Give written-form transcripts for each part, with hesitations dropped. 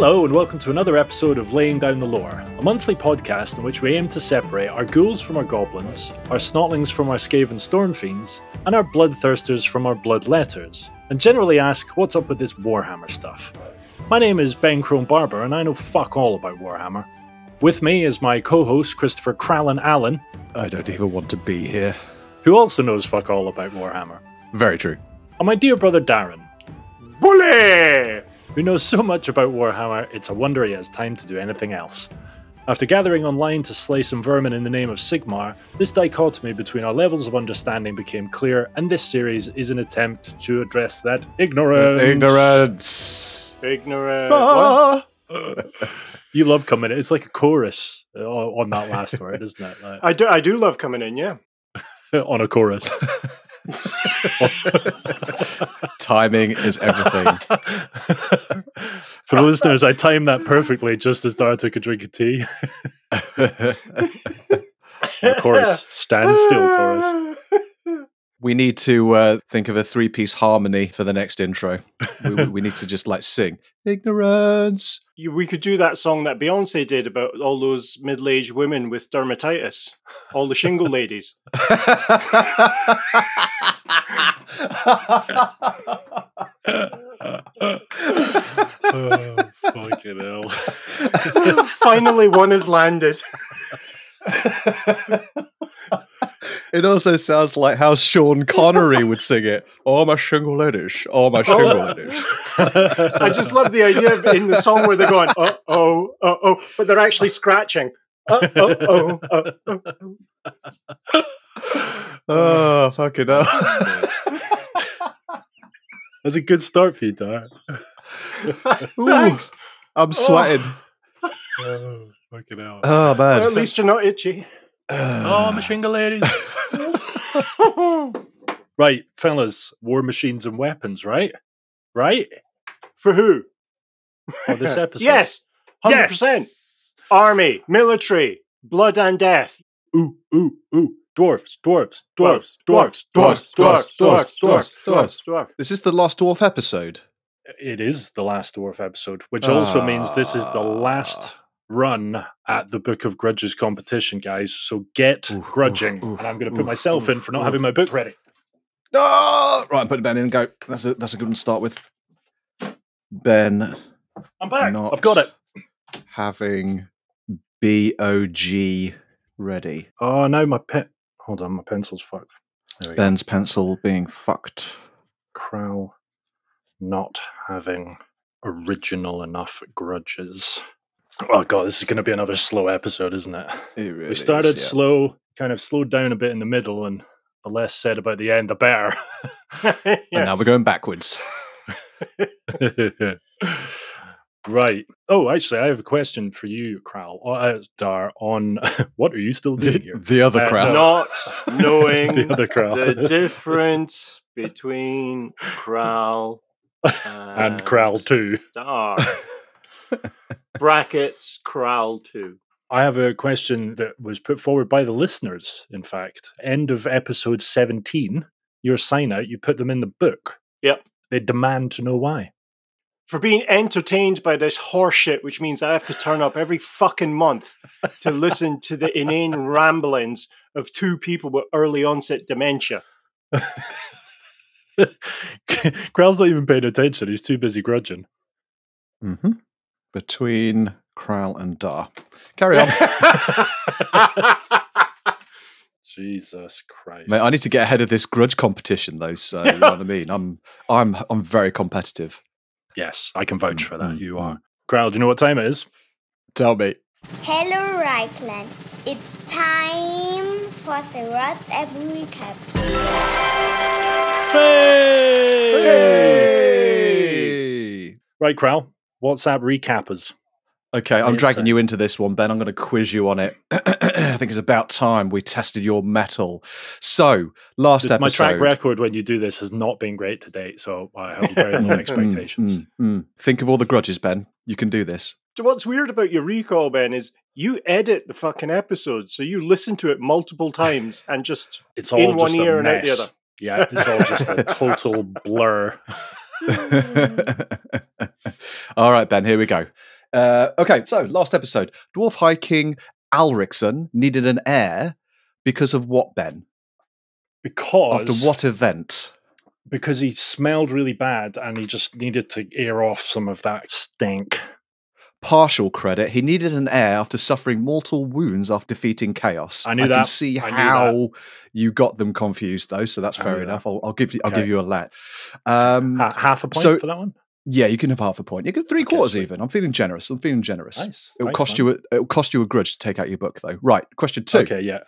Hello and welcome to another episode of Laying Down the Lore, a monthly podcast in which we aim to separate our ghouls from our goblins, our snotlings from our skaven stormfiends, and our bloodthirsters from our bloodletters, and generally ask what's up with this Warhammer stuff. My name is Ben Crone Barber and I know fuck all about Warhammer. With me is my co-host Christopher Crowlin Allen. I don't even want to be here. Who also knows fuck all about Warhammer. Very true. And my dear brother Darren. Bully! Who knows so much about Warhammer, it's a wonder he has time to do anything else. After gathering online to slay some vermin in the name of Sigmar, this dichotomy between our levels of understanding became clear, and this series is an attempt to address that ignorance. Ignorance. Ah. You love coming in. It's like a chorus on that last word, isn't it? Like, I do love coming in, yeah. on a chorus. Timing is everything. For the listeners, I timed that perfectly just as Dhar took a drink of tea. The chorus, standstill chorus. We need to think of a three-piece harmony for the next intro. We need to just like sing ignorance. We could do that song that Beyonce did about all those middle-aged women with dermatitis, all the shingle ladies. Oh, fucking hell. Finally one has landed. It also sounds like how Sean Connery would sing it. Oh, my shingle ladies. Oh, my shingle ladies. I just love the idea of in the song where they're going, uh-oh, uh-oh, but they're actually scratching. Uh-oh, uh-oh. Oh, fucking hell. That's a good start for you, Dhar. Ooh, I'm sweating. Oh, fucking hell. Oh, man. Well, at least you're not itchy. Oh, my shingle ladies. Right, fellas, war machines and weapons, right? Right? For who? Oh, this episode. Yes, 100%. Yes! Army, military, blood and death. Ooh, ooh, ooh. Dwarfs. This is the last dwarf episode. It is the last dwarf episode, which also means this is the last run at the Book of Grudges competition, guys. So get grudging. And I'm going to put myself in for not having my book ready. Oh! Right, I'm putting Ben in and go. That's a good one to start with. Ben. I'm back. I've got it. Having BOG ready. Oh, no, my pen. Hold on, my pencil's fucked. Ben's pencil being fucked. Crow not having original enough grudges. Oh god, this is going to be another slow episode, isn't it? It really we started is, yeah. slow, kind of slowed down a bit in the middle, and the less said about the end, the better. And now we're going backwards. Right. Oh, actually, I have a question for you, Dhar, on what are you still doing here? The other Crow. Not knowing The other Crow. the difference between Crow And Crow 2. Dhar. Brackets Crow 2. I have a question that was put forward by the listeners, in fact. End of episode 17, your sign out, you put them in the book. Yep. They demand to know why. For being entertained by this horseshit, which means I have to turn up every fucking month to listen to the inane ramblings of two people with early onset dementia. Krell's not even paying attention. He's too busy grudging. Mm-hmm. Between Kral and Dhar. Carry on. Jesus Christ. Mate, I need to get ahead of this grudge competition though, so you know what I mean? I'm very competitive. Yes, I can vouch for that. You are. Krell, do you know what time it is? Tell me. Hello, Reichland. It's time for the WhatsApp recap. Hey! Right, Krell. WhatsApp recappers. Okay, I'm dragging you into this one, Ben. I'm going to quiz you on it. I think it's about time we tested your mettle. So, last episode... My track record when you do this has not been great to date, so I have very low expectations. Think of all the grudges, Ben. You can do this. So what's weird about your recall, Ben, is you edit the fucking episode, so you listen to it multiple times and just it's all in just one ear and out mess. the other. Yeah, it's all just a total blur. All right, Ben, here we go. Okay, so last episode. Dwarf High King Alricsson needed an heir because of what, Ben? Because After what event? Because he smelled really bad and he just needed to air off some of that stink. Partial credit. He needed an heir after suffering mortal wounds after defeating chaos. I knew that. I can see how you got them confused, though, so that's fair enough. I'll give you a let. Half a point for that one? Yeah, you can have half a point. You can 3/4 even. I'm feeling generous. Nice. It'll cost you a grudge to take out your book, though. Right, question 2. Okay, yeah.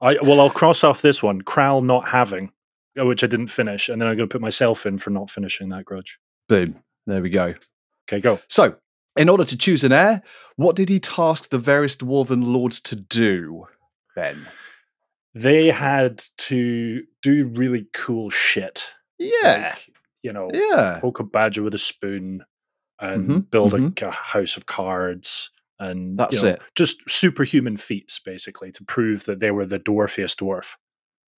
I'll cross off this one. Kral not having, which I didn't finish, and then I'm going to put myself in for not finishing that grudge. Boom. There we go. Okay, go. So, in order to choose an heir, what did he task the various dwarven lords to do, Ben? They had to do really cool shit. Yeah. Like, poke a badger with a spoon and build a house of cards. And that's it. Just superhuman feats, basically, to prove that they were the dwarfiest dwarf.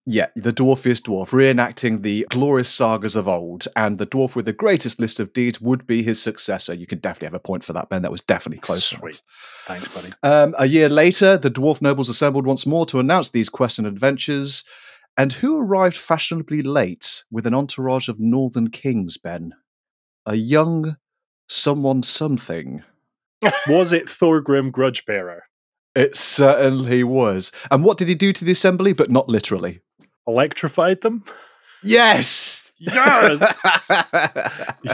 Yeah, the dwarfiest dwarf, reenacting the glorious sagas of old, and the dwarf with the greatest list of deeds would be his successor. You could definitely have a point for that, Ben. That was definitely close. Sweet. Thanks, buddy. A year later, the dwarf nobles assembled once more to announce these quests and adventures. And who arrived fashionably late with an entourage of northern kings, Ben? A young someone something. Was it Thorgrim Grudgebearer? It certainly was. And what did he do to the assembly, but not literally? Electrified them? Yes! Yes!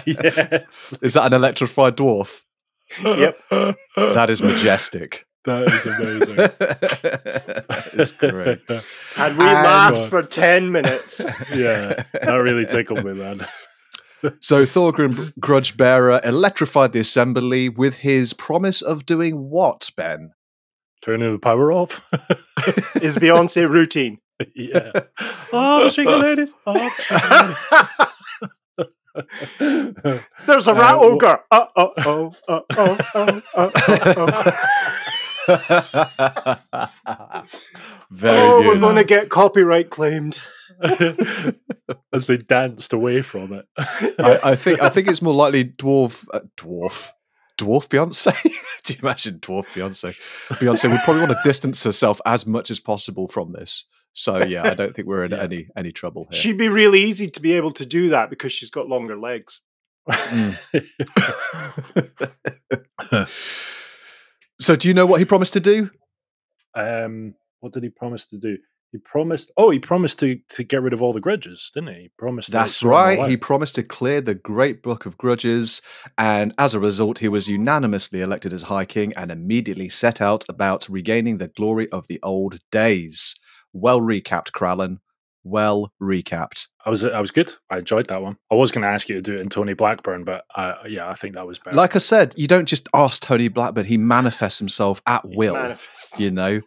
Yes! Is that an electrified dwarf? Yep. That is majestic. That is amazing. That is great. And we laughed for 10 minutes. Yeah, that really tickled me, man. So Thorgrim Grudgebearer electrified the assembly with his promise of doing what, Ben? Turning the power off. His Beyonce routine. Yeah. Oh, sugar ladies. Oh, sugar ladies. There's a rat ogre. Very good. We're going to get copyright claimed. As they danced away from it. I think it's more likely dwarf Beyonce. Do you imagine dwarf Beyonce? Beyonce would probably want to distance herself as much as possible from this. So yeah, I don't think we're in any trouble here. She'd be really easy to be able to do that because she's got longer legs. So do you know what he promised to do? What did he promise to do? He promised to get rid of all the grudges, didn't he? He promised. That's right. He promised to clear the Great Book of Grudges, and as a result, he was unanimously elected as High King and immediately set out about regaining the glory of the old days. Well recapped, Krallen. Well recapped. I was good. I enjoyed that one. I was going to ask you to do it in Tony Blackburn, but I think that was better. Like I said, you don't just ask Tony Blackburn; he manifests himself at will. You know,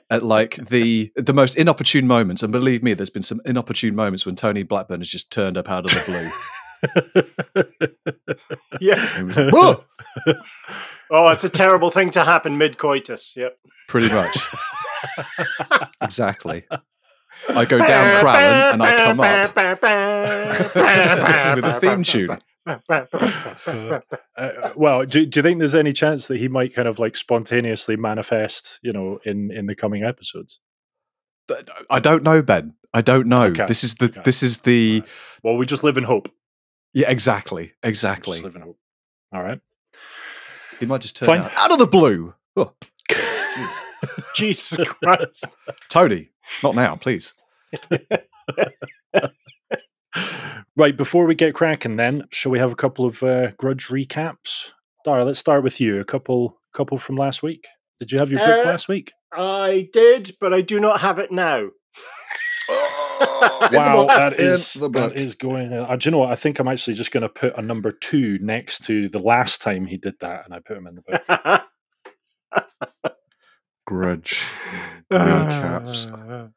at like the most inopportune moments. And believe me, there's been some inopportune moments when Tony Blackburn has just turned up out of the blue. Yeah. He was like, whoa! Oh, it's a terrible thing to happen mid-coitus. Yep. Pretty much. Exactly. I go down Krallen and I come up with a theme tune. Well, do you think there's any chance that he might kind of like spontaneously manifest, in the coming episodes? I don't know, Ben. I don't know. Okay. This is the. Well, we just live in hope. Yeah, exactly. Just live in hope. All right. He might just turn out of the blue. Oh. Jesus Christ. Tony, not now, please. Right, before we get cracking then, shall we have a couple of grudge recaps? Dhar, let's start with you. A couple from last week. Did you have your book last week? I did, but I do not have it now. Wow, that is going. Do you know what? I think I'm actually just going to put a number 2 next to the last time he did that, and I put him in the book. Grudge recaps.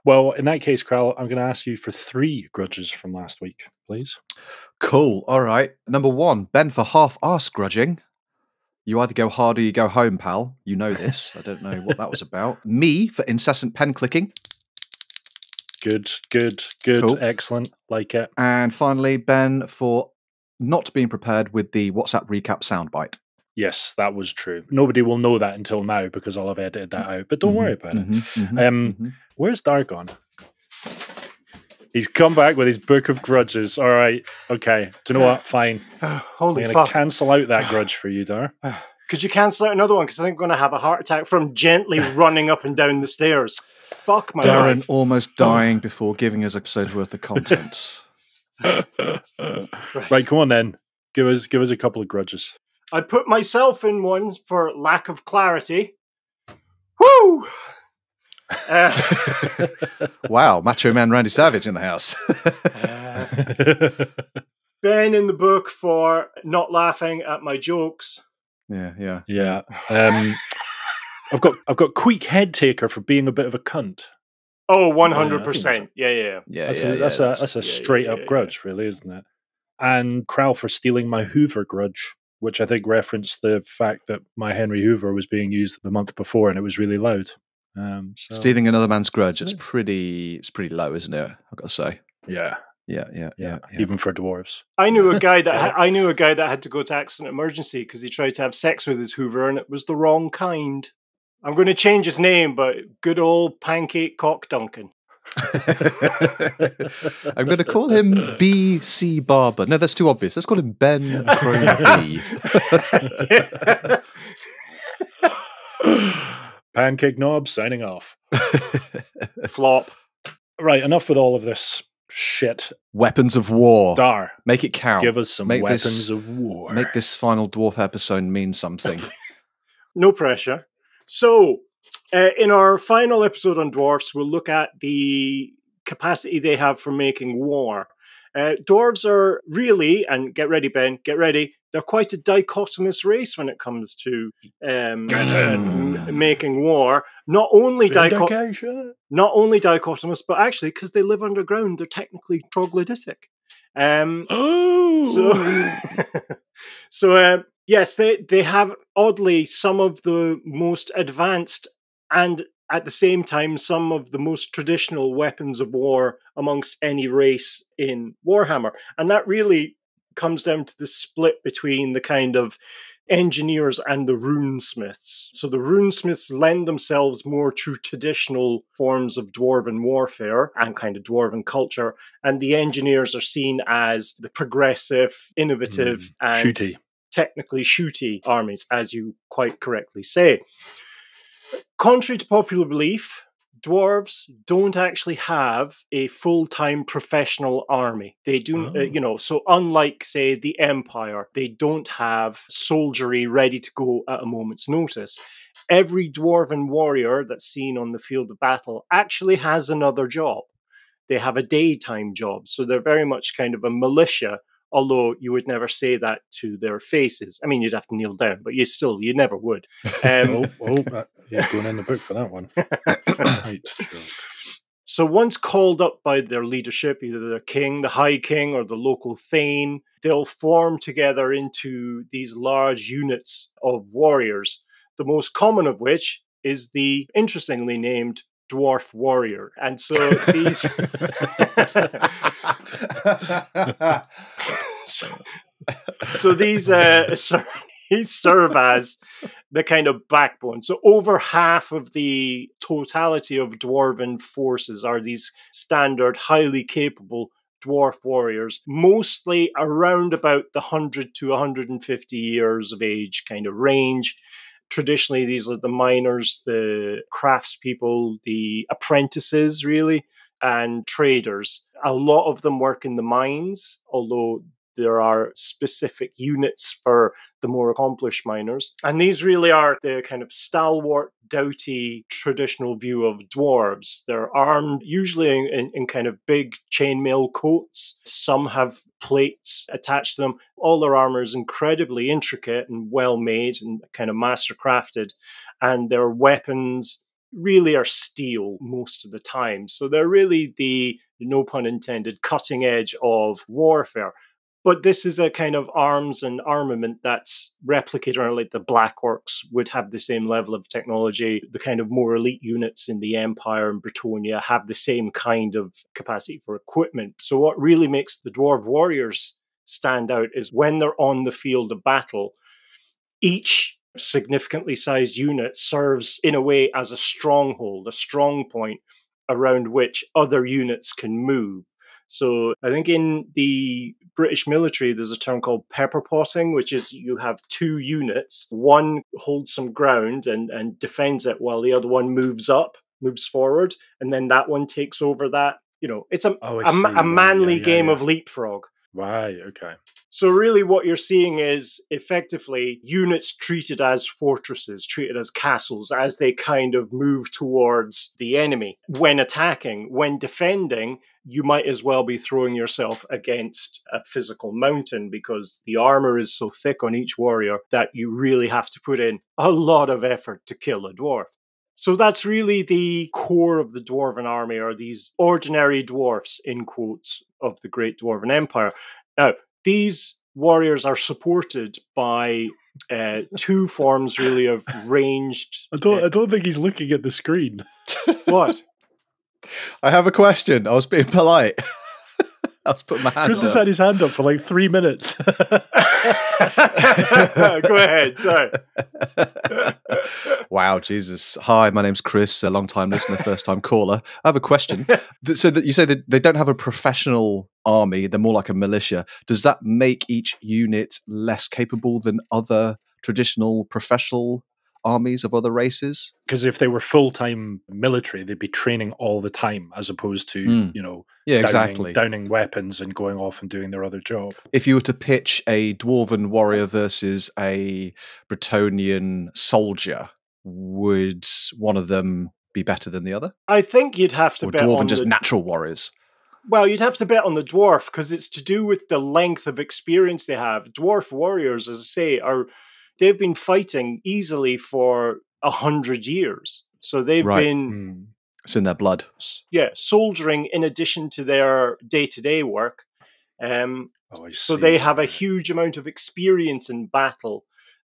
Well, in that case, Kral, I'm going to ask you for 3 grudges from last week, please. Cool. All right. Number 1, Ben for half-arse grudging. You either go hard or you go home, pal. You know this. I don't know what that was about. Me for incessant pen clicking. Good. Cool. Excellent. Like it. And finally, Ben for not being prepared with the WhatsApp recap soundbite. Yes, that was true. Nobody will know that until now because I'll have edited that out. But don't worry about it. Where's Dhar gone? He's come back with his book of grudges. All right. Okay. Do you know what? Fine. Holy I'm fuck. going to cancel out that grudge for you, Dhar. Could you cancel out another one? Because I think I'm going to have a heart attack from gently running up and down the stairs. Fuck my Darren life. almost dying before giving us episode's worth of content. Right, come on then. Give us a couple of grudges. I put myself in one for lack of clarity. Woo! Wow, Macho Man Randy Savage in the house. Ben in the book for not laughing at my jokes. Yeah. I've got Queek Head Taker for being a bit of a cunt. Oh, 100%. Yeah. That's a straight up grudge, really, isn't it? And Crowl for stealing my Hoover grudge, which I think referenced the fact that my Henry Hoover was being used the month before and it was really loud. Stealing another man's grudge, it's pretty low, isn't it? I've got to say. Yeah. Even for dwarves. I knew a guy that had to go to accident emergency because he tried to have sex with his Hoover and it was the wrong kind. I'm going to change his name, but good old Pancake Cock Duncan. I'm going to call him B.C. Barber. No, that's too obvious. Let's call him Ben Crone B. Pancake Knob signing off. Flop. Right, enough with all of this shit. Weapons of war. Dhar. Make it count. Give us some weapons of war. Make this final dwarf episode mean something. No pressure. So, in our final episode on dwarfs, we'll look at the capacity they have for making war. Dwarves are really, and get ready, Ben, get ready, they're quite a dichotomous race when it comes to making war. Not only dichotomous, but actually, because they live underground, they're technically troglodytic. Yes, they have, oddly, some of the most advanced and at the same time some of the most traditional weapons of war amongst any race in Warhammer. And that really comes down to the split between the kind of engineers and the runesmiths. So the runesmiths lend themselves more to traditional forms of dwarven warfare and kind of dwarven culture, and the engineers are seen as the progressive, innovative, and technically shooty armies, as you quite correctly say. Contrary to popular belief, dwarves don't actually have a full-time professional army. They do, so unlike, say, the Empire, they don't have soldiery ready to go at a moment's notice. Every dwarven warrior that's seen on the field of battle actually has another job. They have a daytime job, so they're very much kind of a militia, although you would never say that to their faces. I mean, you'd have to kneel down, but you never would. He's going in the book for that one. Right. So once called up by their leadership, either the king, the high king, or the local thane, they'll form together into these large units of warriors, the most common of which is the interestingly named dwarf warrior. And so these... so these serve as the kind of backbone. So over half of the totality of dwarven forces are these standard, highly capable dwarf warriors, mostly around about the 100 to 150 years of age kind of range. Traditionally, these are the miners, the craftspeople, the apprentices, really, and traders. A lot of them work in the mines, although there are specific units for the more accomplished miners. And these really are the kind of stalwart, doughty, traditional view of dwarves. They're armed usually in kind of big chainmail coats. Some have plates attached to them. All their armor is incredibly intricate and well made and kind of master crafted. And their weapons really are steel most of the time. So they're really the, no pun intended, cutting edge of warfare. But this is a kind of arms and armament that's replicated, like the Black Orcs would have the same level of technology. The kind of more elite units in the Empire and Bretonnia have the same kind of capacity for equipment. So what really makes the Dwarf Warriors stand out is when they're on the field of battle, each significantly sized unit serves in a way as a stronghold, a strong point around which other units can move. So I think in the British military, there's a term called pepper potting, which is you have two units. One holds some ground and defends it while the other one moves forward, and then that one takes over that. You know, it's a manly game of leapfrog. Right, okay. So really what you're seeing is effectively units treated as fortresses, treated as castles as they kind of move towards the enemy. When attacking, when defending, you might as well be throwing yourself against a physical mountain because the armor is so thick on each warrior that you really have to put in a lot of effort to kill a dwarf. So that's really the core of the Dwarven army, are these ordinary dwarfs, in quotes, of the Great Dwarven Empire. Now, these warriors are supported by two forms, really, of ranged... I don't think he's looking at the screen. What? I have a question. I was being polite. I was putting my hand Chris has had his hand up for like 3 minutes. Go ahead, sorry. Wow, Jesus. Hi, my name's Chris, a long-time listener, first-time caller. I have a question. So that you say that they don't have a professional army, they're more like a militia. Does that make each unit less capable than other traditional professional armies of other races? Because if they were full-time military, they'd be training all the time, as opposed to, downing weapons and going off and doing their other job. If you were to pitch a Dwarven warrior versus a Bretonnian soldier, would one of them be better than the other? I think you'd have to or bet Dwarven on just natural warriors? Well, you'd have to bet on the dwarf because it's to do with the length of experience they have. Dwarf warriors, as I say, they've been fighting easily for 100 years. So they've been... It's in their blood. Yeah, soldiering in addition to their day-to-day work. So they have a huge amount of experience in battle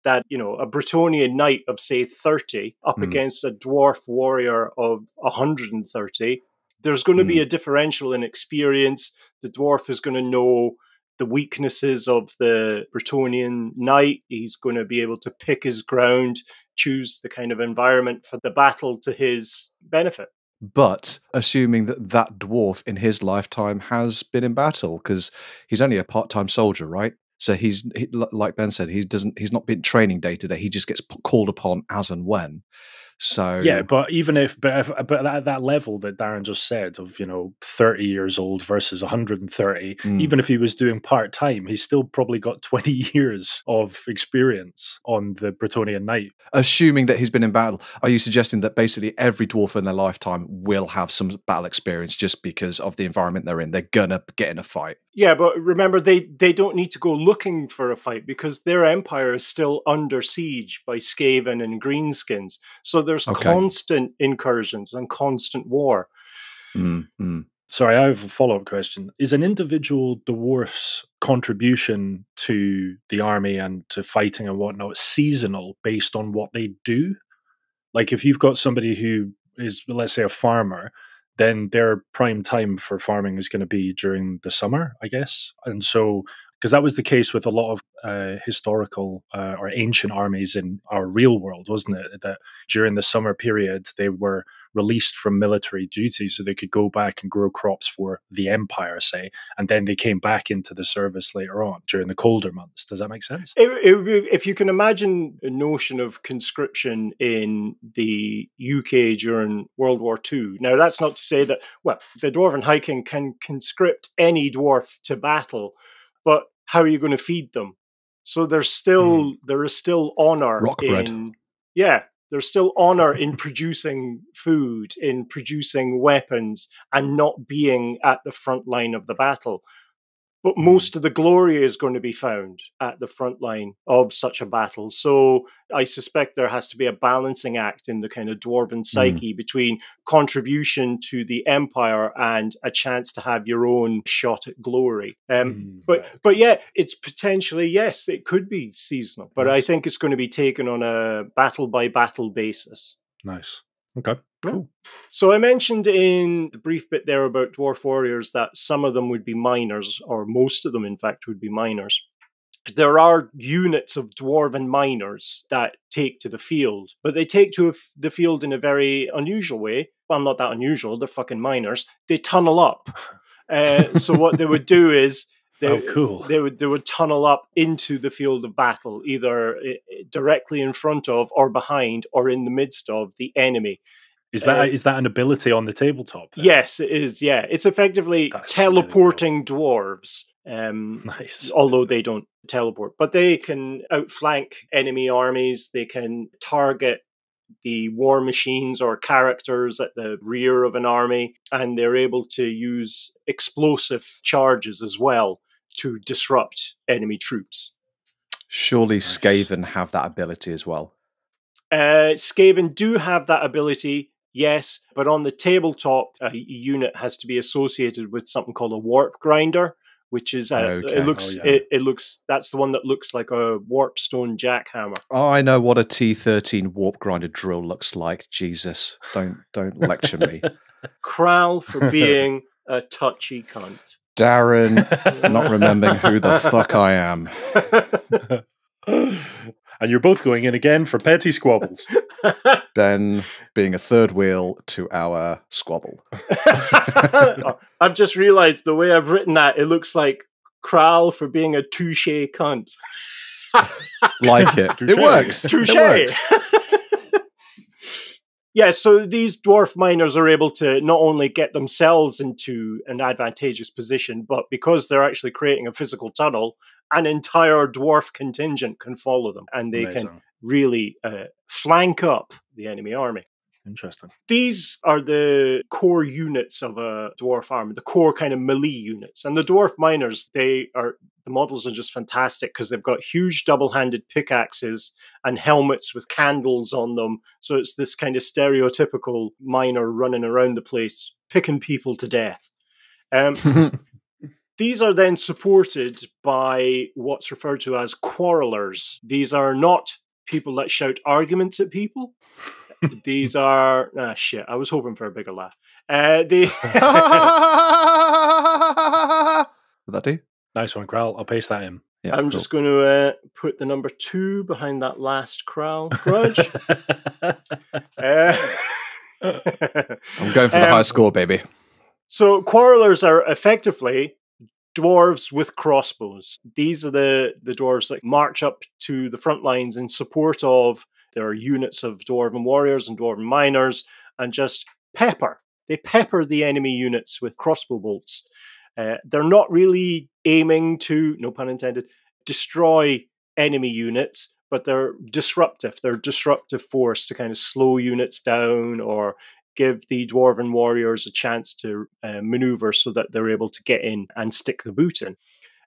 that, a Bretonnian knight of, say, 30 up against a dwarf warrior of 130. There's going to be a differential in experience. The dwarf is going to know the weaknesses of the Bretonnian knight. He's going to be able to pick his ground, choose the kind of environment for the battle to his benefit. But assuming that dwarf in his lifetime has been in battle, because he's only a part-time soldier, right? So like Ben said, he's not been training day to day. He just gets called upon as and when. So yeah, but at that level that Darren just said of 30 years old versus 130, even if he was doing part time, he's still probably got 20 years of experience on the Bretonnian Knight. Assuming that he's been in battle, are you suggesting that basically every dwarf in their lifetime will have some battle experience just because of the environment they're in? They're gonna get in a fight. Yeah, but remember, they don't need to go looking for a fight because their empire is still under siege by Skaven and Greenskins. So there's constant incursions and constant war. Sorry, I have a follow-up question. Is an individual dwarf's contribution to the army and to fighting and whatnot seasonal based on what they do? Like if you've got somebody who is, let's say, a farmer, then their prime time for farming is going to be during the summer, I guess. And so, because that was the case with a lot of historical or ancient armies in our real world, wasn't it? That during the summer period, they were released from military duty so they could go back and grow crops for the empire, say, and then they came back into the service later on during the colder months. Does that make sense? If you can imagine a notion of conscription in the UK during World War II. Now, that's not to say that, the Dwarven High King can conscript any dwarf to battle, but how are you going to feed them? So there is still honor in there's still honor in producing food, in producing weapons, and not being at the front line of the battle. But most of the glory is going to be found at the front line of such a battle. So I suspect there has to be a balancing act in the kind of dwarven psyche between contribution to the empire and a chance to have your own shot at glory. But yeah, it's potentially, yes, it could be seasonal, but I think it's going to be taken on a battle by battle basis. Nice. Okay. Cool. So I mentioned in the brief bit there about dwarf warriors that some of them would be miners, or most of them, in fact, would be miners. There are units of dwarven miners that take to the field, but they take to the field in a very unusual way. Well, not that unusual. They're fucking miners. They tunnel up. So what they would do is they would tunnel up into the field of battle, either directly in front of, or behind, or in the midst of the enemy. Is that an ability on the tabletop then? Yes, it is. Yeah, it's effectively teleporting dwarves. Nice. Although they don't teleport, but they can outflank enemy armies. They can target the war machines or characters at the rear of an army, and they're able to use explosive charges as well to disrupt enemy troops. Surely Skaven have that ability as well. Skaven do have that ability, yes, but on the tabletop, a unit has to be associated with something called a warp grinder, which is it looks that's the one that looks like a warpstone jackhammer. Oh, I know what a T13 warp grinder drill looks like. Jesus, don't lecture me. Kral for being a touchy cunt. Darren, not remembering who the fuck I am. And you're both going in again for petty squabbles. Ben being a third wheel to our squabble. I've just realised the way I've written that, it looks like Kral for being a touche cunt. Like it. It works. Touche. It works. Yeah, so these dwarf miners are able to not only get themselves into an advantageous position, but because they're actually creating a physical tunnel, an entire dwarf contingent can follow them, and they can really flank up the enemy army. Interesting. These are the core units of a dwarf army, the core kind of melee units. And the dwarf miners, the models are just fantastic because they've got huge double-handed pickaxes and helmets with candles on them. So it's this kind of stereotypical miner running around the place, picking people to death. These are then supported by what's referred to as quarrelers. These are not people that shout arguments at people. These are... shit, I was hoping for a bigger laugh. Would that do? Nice one, Kral. I'll paste that in. Yeah, I'm just going to put the number 2 behind that last Kral grudge. I'm going for the high score, baby. So quarrelers are effectively dwarves with crossbows. These are the dwarves that march up to the front lines in support of their units of dwarven warriors and dwarven miners, and just pepper. They pepper the enemy units with crossbow bolts. They're not really aiming to, no pun intended, destroy enemy units, but they're disruptive. They're disruptive force to kind of slow units down or give the dwarven warriors a chance to maneuver so that they're able to get in and stick the boot in.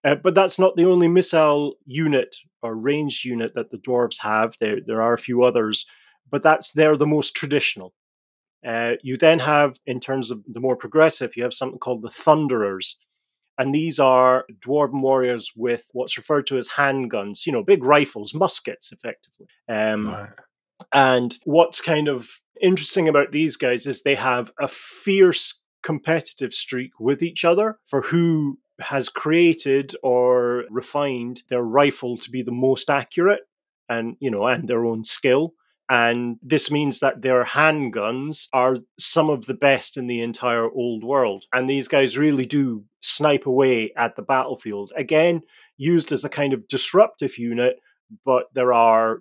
But that's not the only missile unit or ranged unit that the dwarves have. There are a few others, but they're the most traditional. You then have, in terms of the more progressive, you have something called the Thunderers. And these are dwarven warriors with what's referred to as handguns, big rifles, muskets, effectively. Right. And what's kind of interesting about these guys is they have a fierce competitive streak with each other for who has created or refined their rifle to be the most accurate, and their own skill. And this means that their handguns are some of the best in the entire old world. And these guys really do snipe away at the battlefield. Again, used as a kind of disruptive unit, but there are,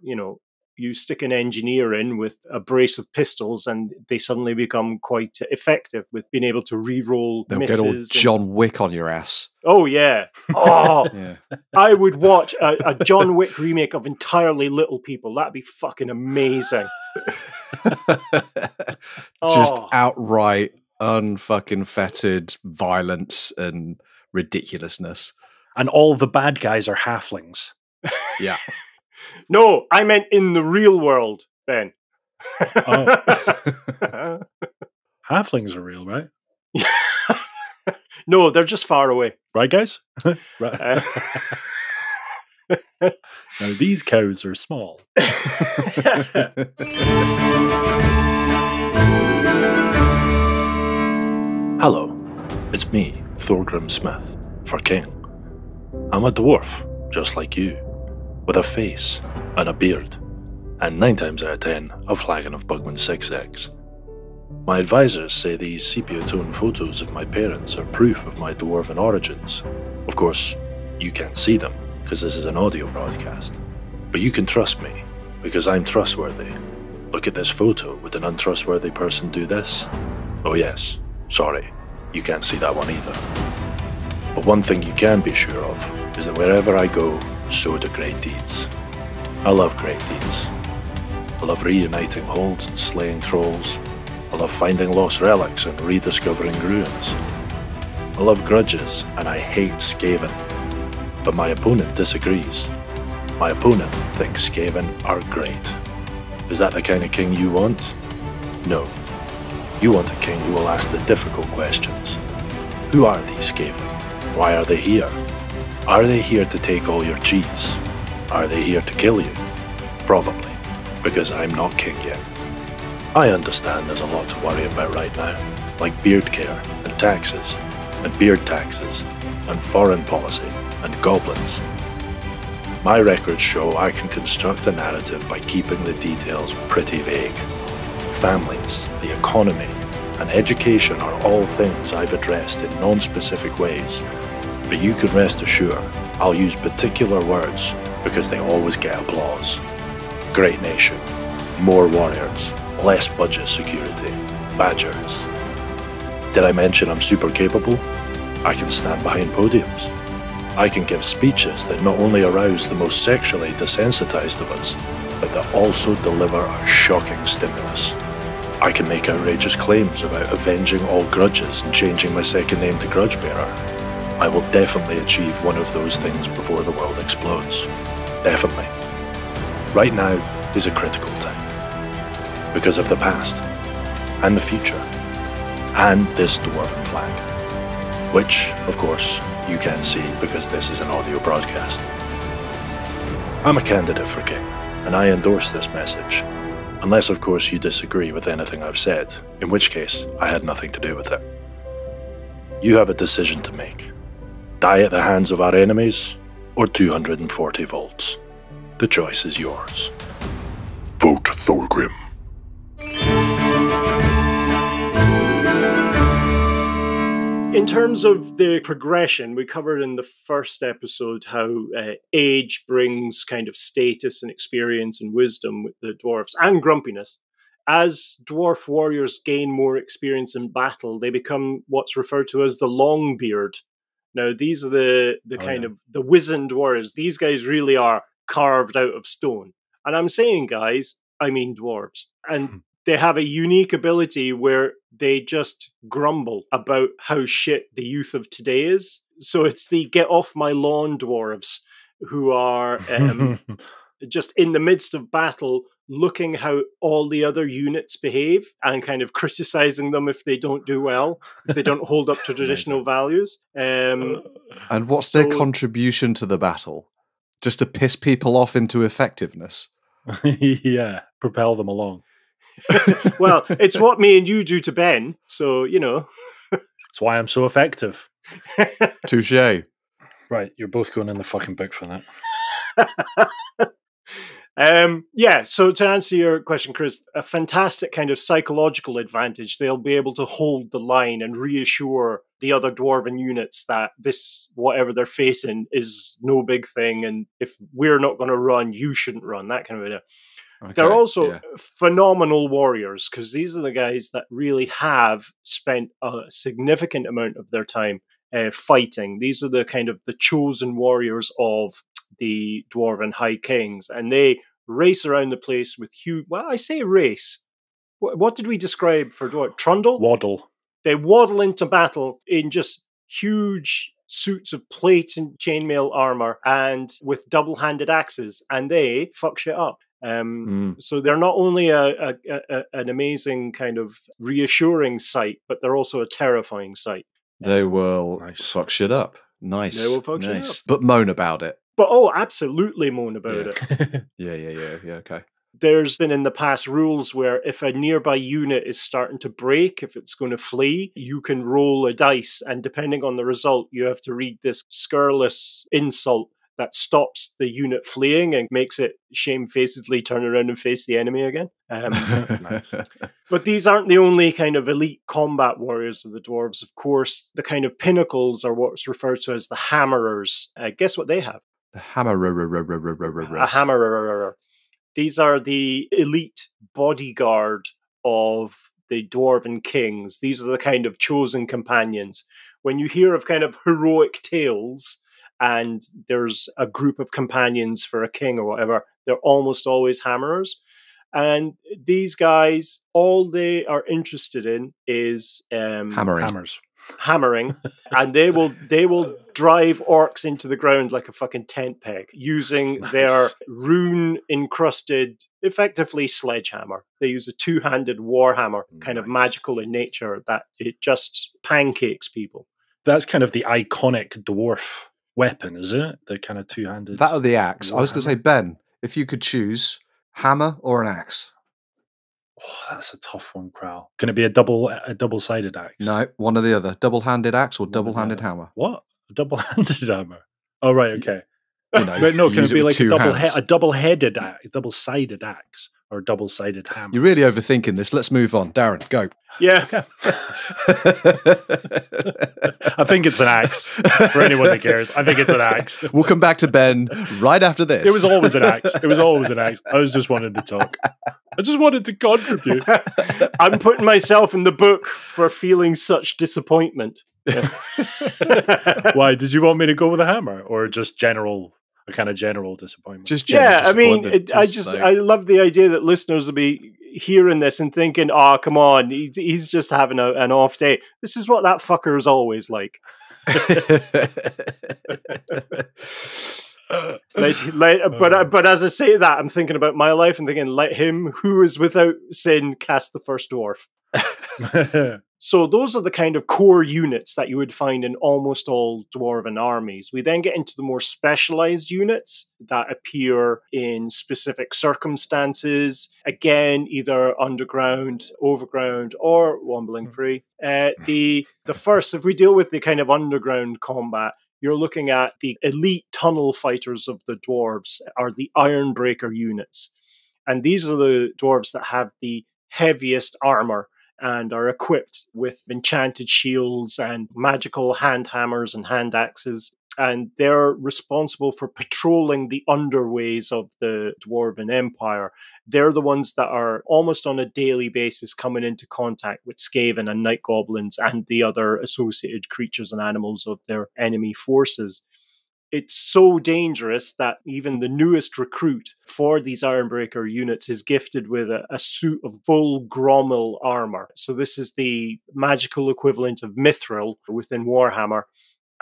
you stick an engineer in with a brace of pistols and they suddenly become quite effective with being able to re-roll misses. They'll get all John Wick on your ass. Oh, yeah. Oh, Yeah. I would watch a John Wick remake of Entirely Little People. That'd be fucking amazing. Just outright unfucking fettered violence and ridiculousness. And all the bad guys are halflings. Yeah. No, I meant in the real world, Ben. Oh. Halflings are real, right? No, they're just far away. Right, guys? Right. Now, these cows are small. Hello, it's me, Thorgrim Smith, for King. I'm a dwarf, just like you, with a face and a beard, and 9 times out of 10, a flagon of Bugman 6X. My advisors say these sepia-tone photos of my parents are proof of my dwarven origins. Of course, you can't see them, because this is an audio broadcast. But you can trust me, because I'm trustworthy. Look at this photo. Would an untrustworthy person do this? Oh yes, sorry, you can't see that one either. But one thing you can be sure of is that wherever I go, so do great deeds. I love great deeds. I love reuniting holds and slaying trolls. I love finding lost relics and rediscovering ruins. I love grudges and I hate Skaven. But my opponent disagrees. My opponent thinks Skaven are great. Is that the kind of king you want? No. You want a king who will ask the difficult questions. Who are these Skaven? Why are they here? Are they here to take all your cheese? Are they here to kill you? Probably, because I'm not king yet. I understand there's a lot to worry about right now, like beard care, and taxes, and beard taxes, and foreign policy, and goblins. My records show I can construct a narrative by keeping the details pretty vague. Families, the economy, and education are all things I've addressed in non-specific ways, but you can rest assured I'll use particular words because they always get applause. Great nation, more warriors, less budget security, badgers. Did I mention I'm super capable? I can stand behind podiums. I can give speeches that not only arouse the most sexually desensitized of us, but that also deliver a shocking stimulus. I can make outrageous claims about avenging all grudges and changing my second name to Grudgebearer. I will definitely achieve one of those things before the world explodes. Definitely. Right now is a critical time. Because of the past, and the future, and this Dwarven flag. Which, of course, you can't see because this is an audio broadcast. I'm a candidate for king, and I endorse this message. Unless, of course, you disagree with anything I've said, in which case, I had nothing to do with it. You have a decision to make. Die at the hands of our enemies, or 240 volts. The choice is yours. Vote Thorgrim. In terms of the progression, we covered in the first episode how age brings kind of status and experience and wisdom with the dwarves, and grumpiness. As dwarf warriors gain more experience in battle, they become what's referred to as the Longbeard. Now, these are the wizened warriors. These guys really are carved out of stone. And I'm saying guys, I mean dwarves. And they have a unique ability where they just grumble about how shit the youth of today is. So it's the get off my lawn dwarves who are just in the midst of battle looking how all the other units behave and kind of criticizing them if they don't do well, if they don't hold up to traditional values. And what's their contribution to the battle? Just to piss people off into effectiveness? Yeah, propel them along. Well, it's what me and you do to Ben, so, you know. That's why I'm so effective. Touché. Right, you're both going in the fucking book for that. Yeah, so to answer your question, Chris, a fantastic kind of psychological advantage. They'll be able to hold the line and reassure the other dwarven units that this, whatever they're facing, is no big thing, and if we're not going to run, you shouldn't run, that kind of idea. Okay, they're also phenomenal warriors, because these are the guys that really have spent a significant amount of their time fighting. These are the kind of the chosen warriors of the Dwarven High Kings, and they race around the place with huge... Well, I say race. What did we describe for dwarf? Trundle? Waddle. They waddle into battle in just huge suits of plate and chainmail armor and with double-handed axes, and they fuck shit up. So they're not only an amazing kind of reassuring sight, but they're also a terrifying sight. They will fuck shit up. Nice. They will fuck shit up. But moan about it. But absolutely moan about it. Yeah, okay. There's been in the past rules where if a nearby unit is starting to break, if it's going to flee, you can roll a dice, and depending on the result, you have to read this scurrilous insult that stops the unit fleeing and makes it shamefacedly turn around and face the enemy again. Nice. But these aren't the only kind of elite combat warriors of the dwarves. Of course, the kind of pinnacles are what's referred to as the hammerers. Guess what they have? The hammer. A hammerer. These are the elite bodyguard of the dwarven kings. These are the kind of chosen companions. When you hear of kind of heroic tales and there's a group of companions for a king or whatever, they're almost always hammerers. And these guys, all they are interested in is hammering, and they will drive orcs into the ground like a fucking tent peg using their rune encrusted, effectively sledgehammer. They use a two-handed warhammer, kind of magical in nature, that it just pancakes people. That's kind of the iconic dwarf weapon, is it? The kind of two-handed. That or the axe. warhammer. I was going to say, Ben, if you could choose hammer or an axe. Oh, that's a tough one, Crow. Can it be a double-sided axe? No, one or the other. Double-handed axe or double-handed hammer. What? A double-handed hammer? Oh, right, okay. You know, But no, can use it be like with two hands. a double-headed axe, double-sided axe, or a double-sided hammer? You're really overthinking this. Let's move on. Darren, go. Yeah. I think it's an axe. For anyone that cares, I think it's an axe. We'll come back to Ben right after this. It was always an axe. It was always an axe. I was just wanting to talk. I just wanted to contribute. I'm putting myself in the book for feeling such disappointment. Yeah. Why? Did you want me to go with a hammer, or just a kind of general disappointment? Just general I mean, disappointment. I love the idea that listeners will be hearing this and thinking, "Oh, come on, he's just having an off day." This is what that fucker is always like. But as I say that, I'm thinking about my life and thinking, let him who is without sin cast the first dwarf. So those are the kind of core units that you would find in almost all dwarven armies. We then get into the more specialized units that appear in specific circumstances. Again, either underground, overground, or wombling free. The first, if we deal with the kind of underground combat, you're looking at the elite tunnel fighters of the dwarves, are the Ironbreaker units. And these are the dwarves that have the heaviest armor and are equipped with enchanted shields and magical hand hammers and hand axes. And they're responsible for patrolling the underways of the Dwarven Empire. They're the ones that are almost on a daily basis coming into contact with Skaven and Night Goblins and the other associated creatures and animals of their enemy forces. It's so dangerous that even the newest recruit for these Ironbreaker units is gifted with a suit of full Grommel armor. So this is the magical equivalent of Mithril within Warhammer,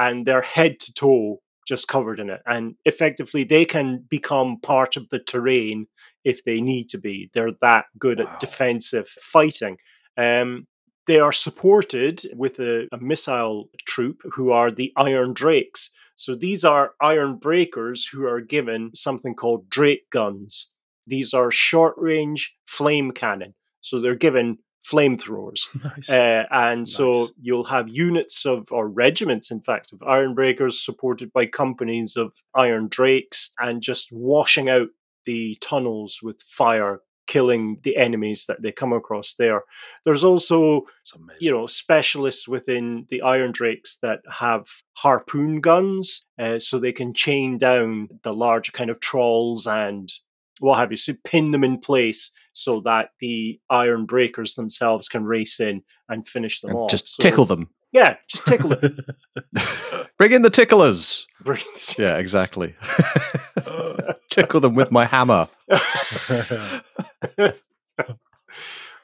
and they're head to toe just covered in it. And effectively, they can become part of the terrain if they need to be. They're that good at defensive fighting. They are supported with a missile troop who are the Iron Drakes. So these are Iron Breakers who are given something called Drake guns. These are short-range flame cannon. So they're given flamethrowers. Nice. So you'll have units or regiments, in fact, of Iron Breakers supported by companies of Iron Drakes and just washing out the tunnels with fire, killing the enemies that they come across there. There's also, specialists within the Iron Drakes that have harpoon guns, so they can chain down the large kind of trolls and what have you, so pin them in place so that the Iron Breakers themselves can race in and finish them off. Just tickle them. Yeah, just tickle them. Bring in the ticklers. Yeah, exactly. Tickle them with my hammer.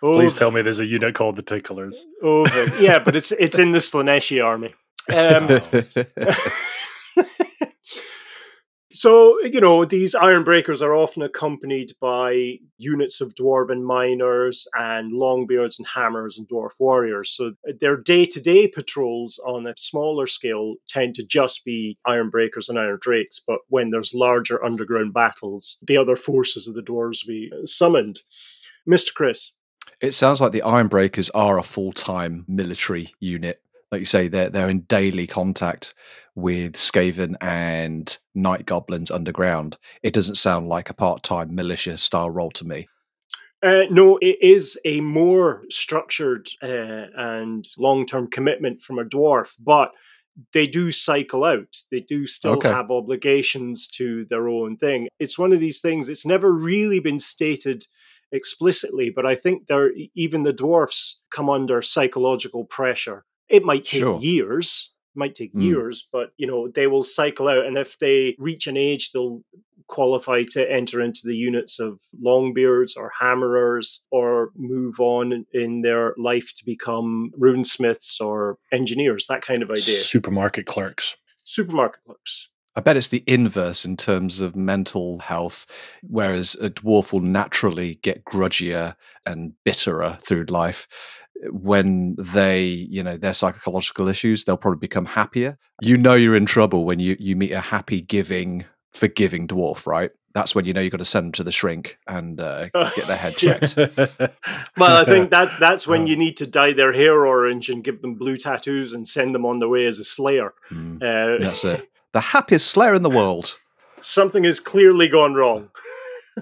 Please tell me there's a unit called the Ticklers. Yeah, but it's in the Slaneshi army. So, these Ironbreakers are often accompanied by units of Dwarven miners and Longbeards and Hammers and Dwarf warriors. So their day-to-day patrols on a smaller scale tend to just be Ironbreakers and Iron Drakes, but when there's larger underground battles, the other forces of the Dwarves will be summoned. Mr. Chris? It sounds like the Ironbreakers are a full-time military unit. Like you say, they're in daily contact with Skaven and night goblins underground. It doesn't sound like a part-time militia style role to me. No, it is a more structured and long-term commitment from a dwarf, but they do cycle out. They do still have obligations to their own thing. It's one of these things, it's never really been stated explicitly, but I think even the dwarfs come under psychological pressure. It might take years. But they will cycle out, and if they reach an age, they'll qualify to enter into the units of Longbeards or Hammerers, or move on in their life to become Runesmiths or engineers, that kind of idea. Supermarket clerks. I bet it's the inverse in terms of mental health, whereas a dwarf will naturally get grudgier and bitterer through life. When they, their psychological issues, they'll probably become happier. You're in trouble when you meet a happy, giving, forgiving dwarf, right? That's when you've got to send them to the shrink and get their head checked. Well, I think that's when you need to dye their hair orange and give them blue tattoos and send them on their way as a slayer. That's it. The happiest slayer in the world. Something has clearly gone wrong.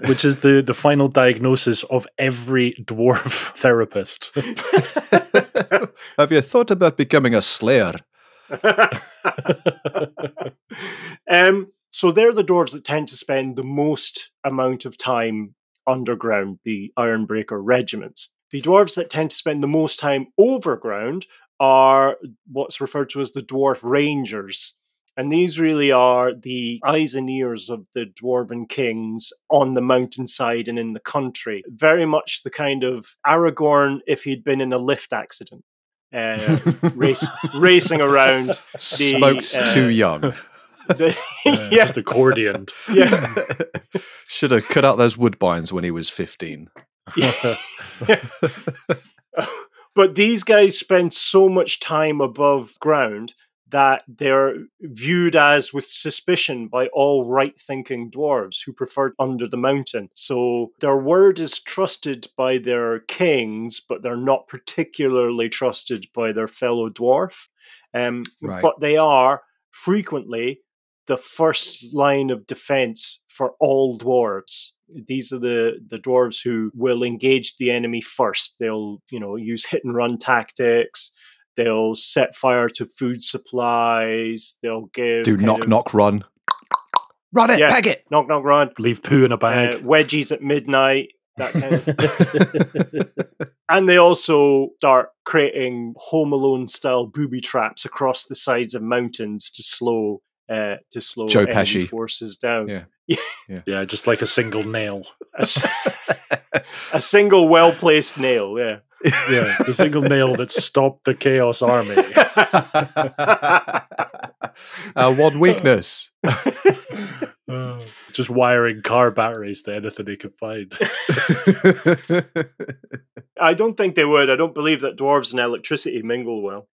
Which is the final diagnosis of every dwarf therapist. Have you thought about becoming a slayer? So they're the dwarves that tend to spend the most amount of time underground, the Ironbreaker regiments. The dwarves that tend to spend the most time overground are what's referred to as the dwarf rangers. And these really are the eyes and ears of the dwarven kings on the mountainside and in the country. Very much the kind of Aragorn if he'd been in a lift accident. Racing around. Smoked too young. Just accordioned. Yeah. Should have cut out those woodbines when he was 15. But these guys spend so much time above ground that they're viewed as with suspicion by all right-thinking dwarves who prefer under the mountain. So their word is trusted by their kings, but they're not particularly trusted by their fellow dwarf. But they are frequently the first line of defense for all dwarves. These are the dwarves who will engage the enemy first. They'll, use hit and run tactics. They'll set fire to food supplies. They'll give... knock, run. Run it, peg it! Knock, run. Leave poo in a bag. Wedgies at midnight. That kind of... And they also start creating Home Alone-style booby traps across the sides of mountains to slow Joe enemy Pesci forces down. Yeah, just like a single nail. A single well-placed nail, yeah. Yeah, the single nail that stopped the Chaos Army. One weakness. Just wiring car batteries to anything they could find. I don't think they would. I don't believe that dwarves and electricity mingle well.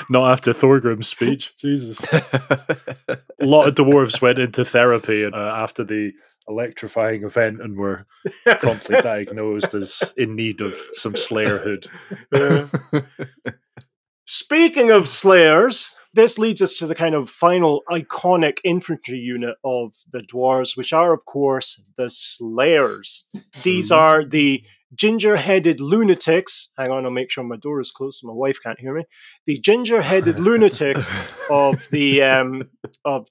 Not after Thorgrim's speech. Jesus. A lot of dwarves went into therapy after the electrifying event and were promptly diagnosed as in need of some slayerhood. Speaking of slayers, this leads us to the kind of final iconic infantry unit of the dwarves, which are, of course, the Slayers. These are the ginger-headed lunatics. Hang on, I'll make sure my door is closed so my wife can't hear me. The ginger-headed lunatics of the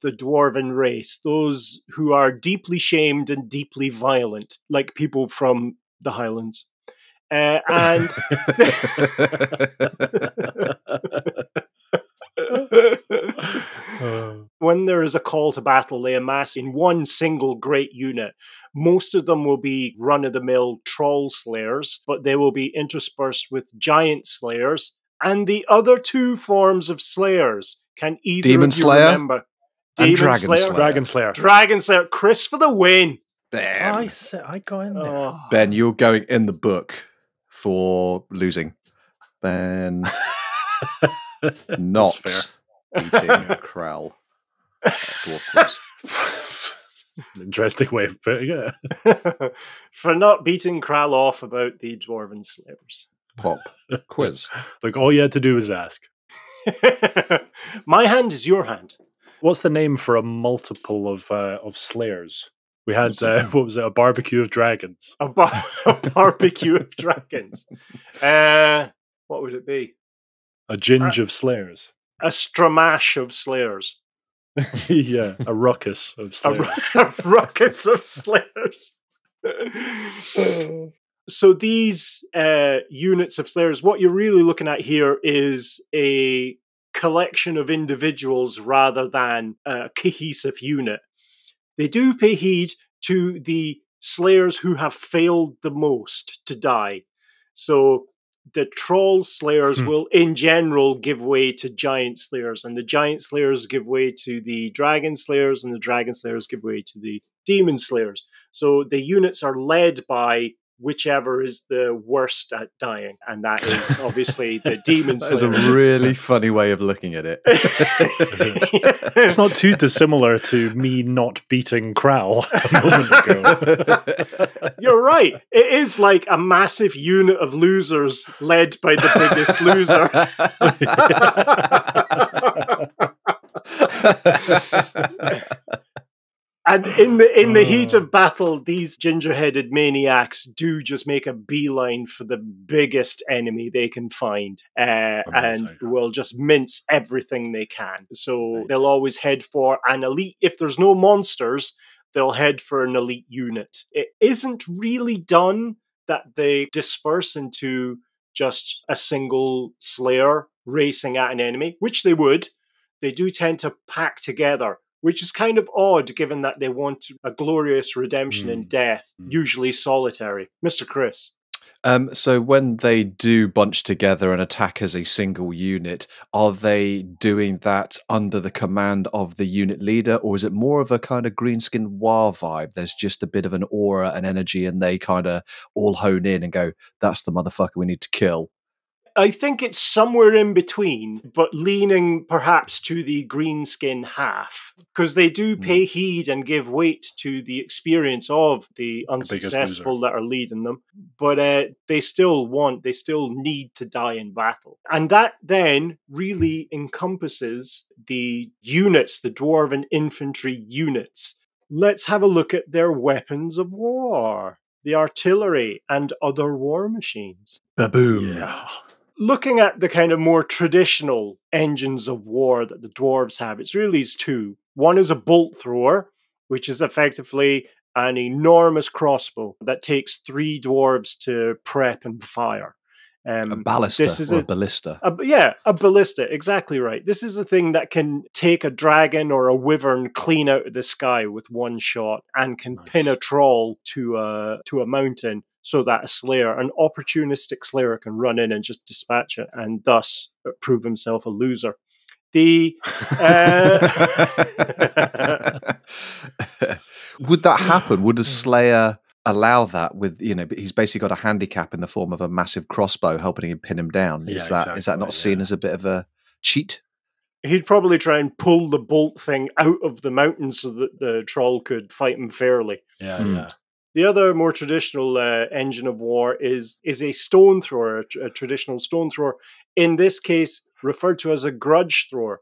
dwarven race. Those who are deeply shamed and deeply violent, like people from the Highlands. And when there is a call to battle, they amass in one single great unit. Most of them will be run-of-the-mill troll slayers, but they will be interspersed with giant slayers and the other two forms of slayers. Can either Demon of you Slayer remember? and Demon Dragon Slayer. Dragon Slayer. Dragon Slayer. Chris for the win. Bam. I got in there. Ben, you're going in the book for losing. Ben, not beating Krell. Dwarf quiz. Interesting way of putting it. For not beating Krall off about the Dwarven Slayers. pop quiz. Like, all you had to do was ask. My hand is your hand. What's the name for a multiple of Slayers? We had, what was it, a barbecue of dragons? A barbecue of dragons. What would it be? A ginge of Slayers. A stramash of Slayers. Yeah, a ruckus of Slayers. A ruckus of Slayers. So these units of Slayers, what you're really looking at here is a collection of individuals rather than a cohesive unit. They do pay heed to the Slayers who have failed the most to die. So the Troll Slayers will, in general, give way to Giant Slayers, and the Giant Slayers give way to the Dragon Slayers, and the Dragon Slayers give way to the Demon Slayers. So the units are led by whichever is the worst at dying, and that is obviously the Demon Slayers. That's a really funny way of looking at it. It's not too dissimilar to me not beating Kral a moment ago. You're right. It is like a massive unit of losers led by the biggest loser. And in the heat of battle, these ginger-headed maniacs do just make a beeline for the biggest enemy they can find, and will just mince everything they can. So they'll always head for an elite. If there's no monsters, they'll head for an elite unit. It isn't really done that they disperse into just a single Slayer racing at an enemy, which they would. They do tend to pack together, which is kind of odd given that they want a glorious redemption in death, usually solitary. Mr. Chris. So when they do bunch together and attack as a single unit, are they doing that under the command of the unit leader, or is it more of a kind of greenskin war vibe? There's just a bit of an aura and energy, and they kind of all hone in and go, that's the motherfucker we need to kill. I think it's somewhere in between, but leaning perhaps to the greenskin half, because they do pay heed and give weight to the experience of the unsuccessful that are leading them, but they still need to die in battle. And that then really encompasses the units, the Dwarven infantry units. Let's have a look at their weapons of war, the artillery and other war machines. Baboom. Yeah. Looking at the kind of more traditional engines of war that the dwarves have, it's really two. One is a bolt thrower, which is effectively an enormous crossbow that takes 3 dwarves to prep and fire. A ballista or a ballista. A ballista, exactly right. This is a thing that can take a dragon or a wyvern clean out of the sky with one shot and can pin a troll to a mountain, so that a Slayer, an opportunistic Slayer, can run in and just dispatch it and thus prove himself a loser. Would that happen? Would a Slayer allow that with, but he's basically got a handicap in the form of a massive crossbow helping him pin him down? Is that not seen as a bit of a cheat? He'd probably try and pull the bolt thing out of the mountain so that the troll could fight him fairly. Yeah. The other more traditional engine of war is a stone thrower, a traditional stone thrower. In this case, referred to as a Grudgethrower,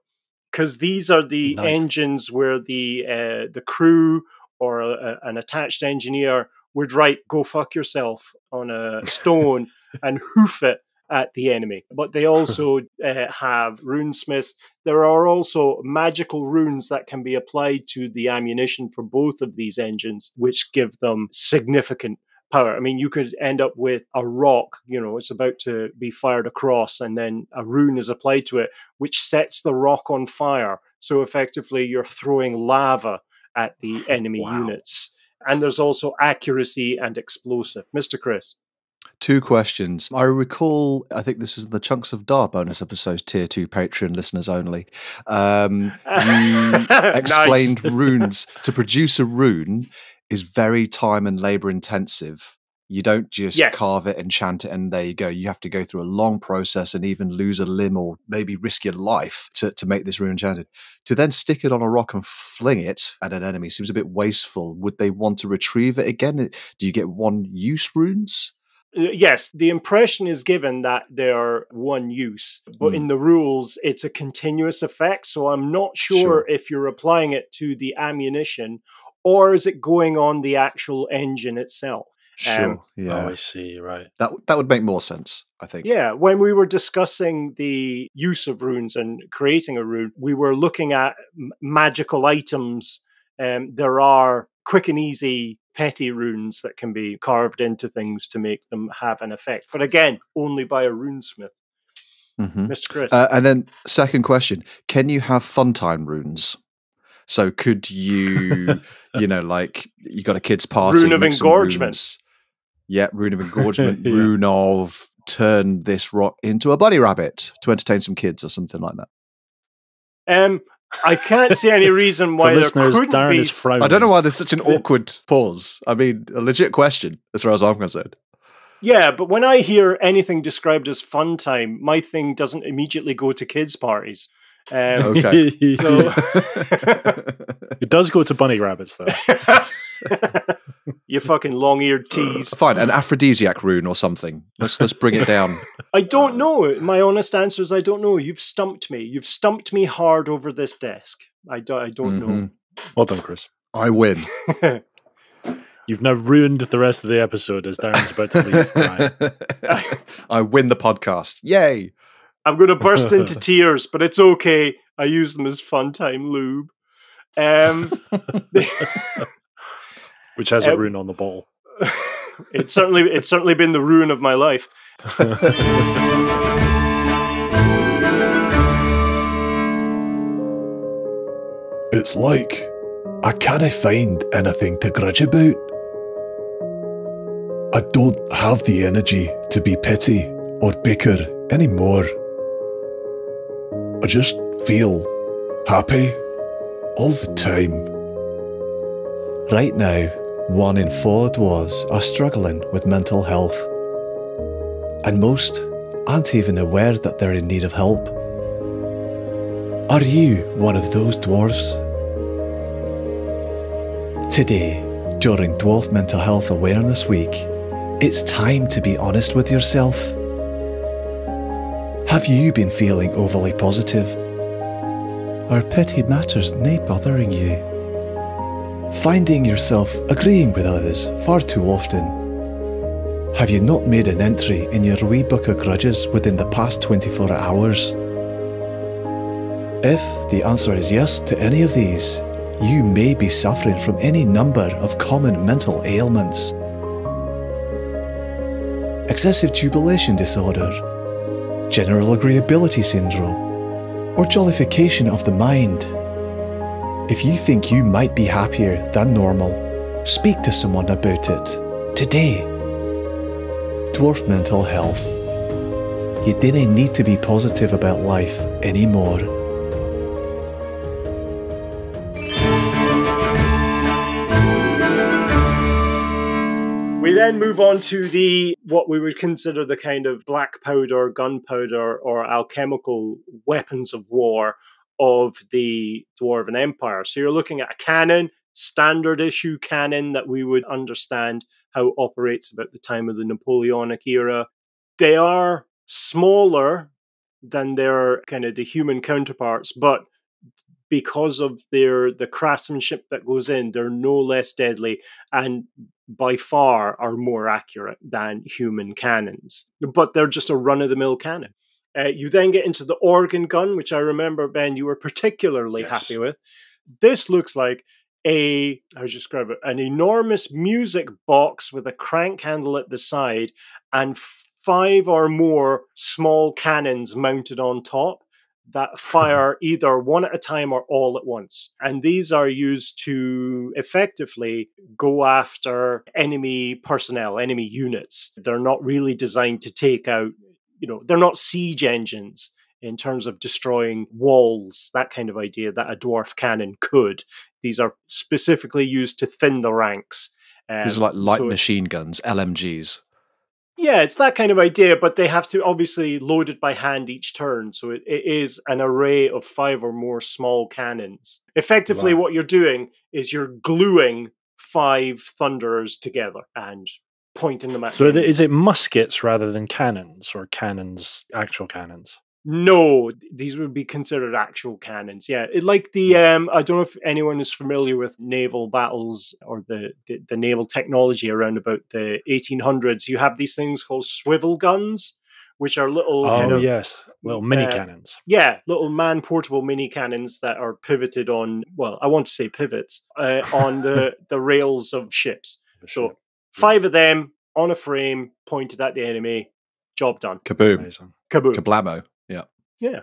because these are the engines where the crew or an attached engineer would write "Go fuck yourself" on a stone and hoof it at the enemy. But they also have runesmiths. There are also magical runes that can be applied to the ammunition for both of these engines, which give them significant power. I mean, you could end up with a rock, it's about to be fired across, and then a rune is applied to it, which sets the rock on fire. So effectively, you're throwing lava at the enemy units. And there's also accuracy and explosive. Mr. Chris. 2 questions. I recall, I think this was the Chunks of Dhar bonus episodes, tier 2 Patreon listeners only. You explained runes. To produce a rune is very time and labor intensive. You don't just carve it, enchant it, and there you go. You have to go through a long process and even lose a limb or maybe risk your life to make this rune enchanted. To then stick it on a rock and fling it at an enemy seems a bit wasteful. Would they want to retrieve it again? Do you get one-use runes? Yes, the impression is given that they're one use, but in the rules, it's a continuous effect. So I'm not sure if you're applying it to the ammunition or is it going on the actual engine itself. Sure. Yeah. Oh, I see. Right. That would make more sense, I think. Yeah. When we were discussing the use of runes and creating a rune, we were looking at magical items. There are quick and easy petty runes that can be carved into things to make them have an effect. But again, only by a runesmith. Mr. Chris. And then second question, can you have fun time runes? So could you, like you got a kid's party. Rune of engorgement. Yeah, rune of engorgement, rune of turn this rock into a bunny rabbit to entertain some kids or something like that. I can't see any reason why there couldn't Darren be. is frowning. I don't know why there's such an awkward pause. I mean, a legit question, as far as I'm concerned. Yeah, but when I hear anything described as fun time, my thing doesn't immediately go to kids' parties. Okay. So it does go to bunny rabbits, though. You fucking long-eared tease. Fine, an aphrodisiac rune or something. Let's bring it down. I don't know. My honest answer is I don't know. You've stumped me. You've stumped me hard over this desk. I don't know. Well done, Chris. I win. You've now ruined the rest of the episode as Darren's about to leave. Right. I win the podcast. Yay! I'm going to burst into tears, but it's okay. I use them as fun time lube. Which has a rune on the ball. It's certainly been the ruin of my life. It's like I can't find anything to grudge about. I don't have the energy to be petty or bicker anymore. I just feel happy all the time. Right now, 1 in 4 dwarves are struggling with mental health. And most aren't even aware that they're in need of help. Are you one of those dwarves? Today, during Dwarf Mental Health Awareness Week, it's time to be honest with yourself. Have you been feeling overly positive? Are petty matters nae bothering you? Finding yourself agreeing with others far too often? Have you not made an entry in your wee book of grudges within the past 24 hours? If the answer is yes to any of these, you may be suffering from any number of common mental ailments. Excessive jubilation disorder, general agreeability syndrome, or jollification of the mind. If you think you might be happier than normal, speak to someone about it today. Dwarf Mental Health. You didn't need to be positive about life anymore. We then move on to what we would consider the kind of black powder, gunpowder, or alchemical weapons of war of the Dwarven Empire. So you're looking at a cannon, standard issue cannon that we would understand how it operates about the time of the Napoleonic era. They are smaller than their kind of the human counterparts, but because of the craftsmanship that goes in, they're no less deadly and by far are more accurate than human cannons. But they're just a run-of-the-mill cannon. You then get into the organ gun, which I remember, Ben, you were particularly happy with. This looks like an enormous music box with a crank handle at the side and 5 or more small cannons mounted on top that fire either one at a time or all at once. And these are used to effectively go after enemy personnel, enemy units. They're not really designed to take out, they're not siege engines in terms of destroying walls, that kind of idea that a dwarf cannon could. These are specifically used to thin the ranks. These are like light machine guns, LMGs. Yeah, it's that kind of idea, but they have to obviously load it by hand each turn. So it is an array of 5 or more small cannons. Effectively, what you're doing is you're gluing 5 Thunderers together and pointing them at So the enemy. is it muskets rather than cannons, or cannons, actual cannons? No, these would be considered actual cannons. Yeah, like the I don't know if anyone is familiar with naval battles or the naval technology around about the 1800s. You have these things called swivel guns, which are little kind of yes, little mini cannons. Yeah, little man-portable mini cannons that are pivoted on. Well, I want to say pivots on the rails of ships. So 5 of them on a frame, pointed at the enemy. Job done. Kaboom. Amazing. Kaboom. Kablamo. Yeah. Yeah.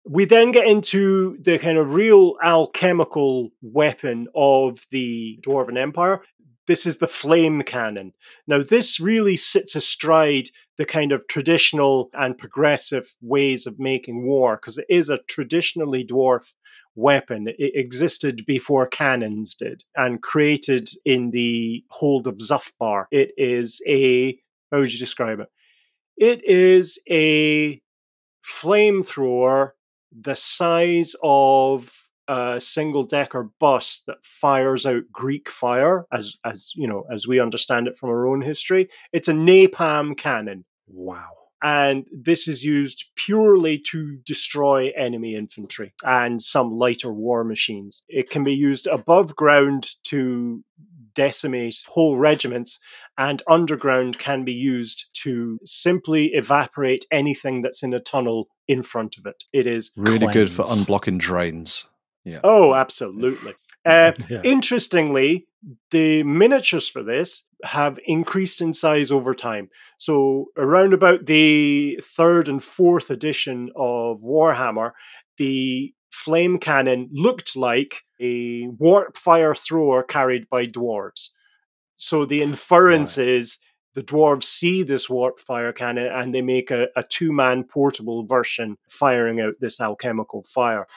We then get into the kind of real alchemical weapon of the Dwarven Empire. This is the flame cannon. Now, this really sits astride the kind of traditional and progressive ways of making war, because it is a traditionally dwarf weapon. It existed before cannons did, and created in the hold of Zufbar. It is a, how would you describe it? It is a flamethrower the size of a single-decker bus that fires out Greek fire, as you know, as we understand it from our own history. It's a napalm cannon. Wow. And this is used purely to destroy enemy infantry and some lighter war machines. It can be used above ground to decimate whole regiments, and underground can be used to simply evaporate anything that's in a tunnel in front of it. It is really good for cleanse. unblocking drains. Yeah. Oh, absolutely. Interestingly, the miniatures for this have increased in size over time. So around about the 3rd and 4th edition of Warhammer, the flame cannon looked like a warp fire thrower carried by dwarves. So the inference is the dwarves see this warp fire cannon and they make a 2-man portable version firing out this alchemical fire.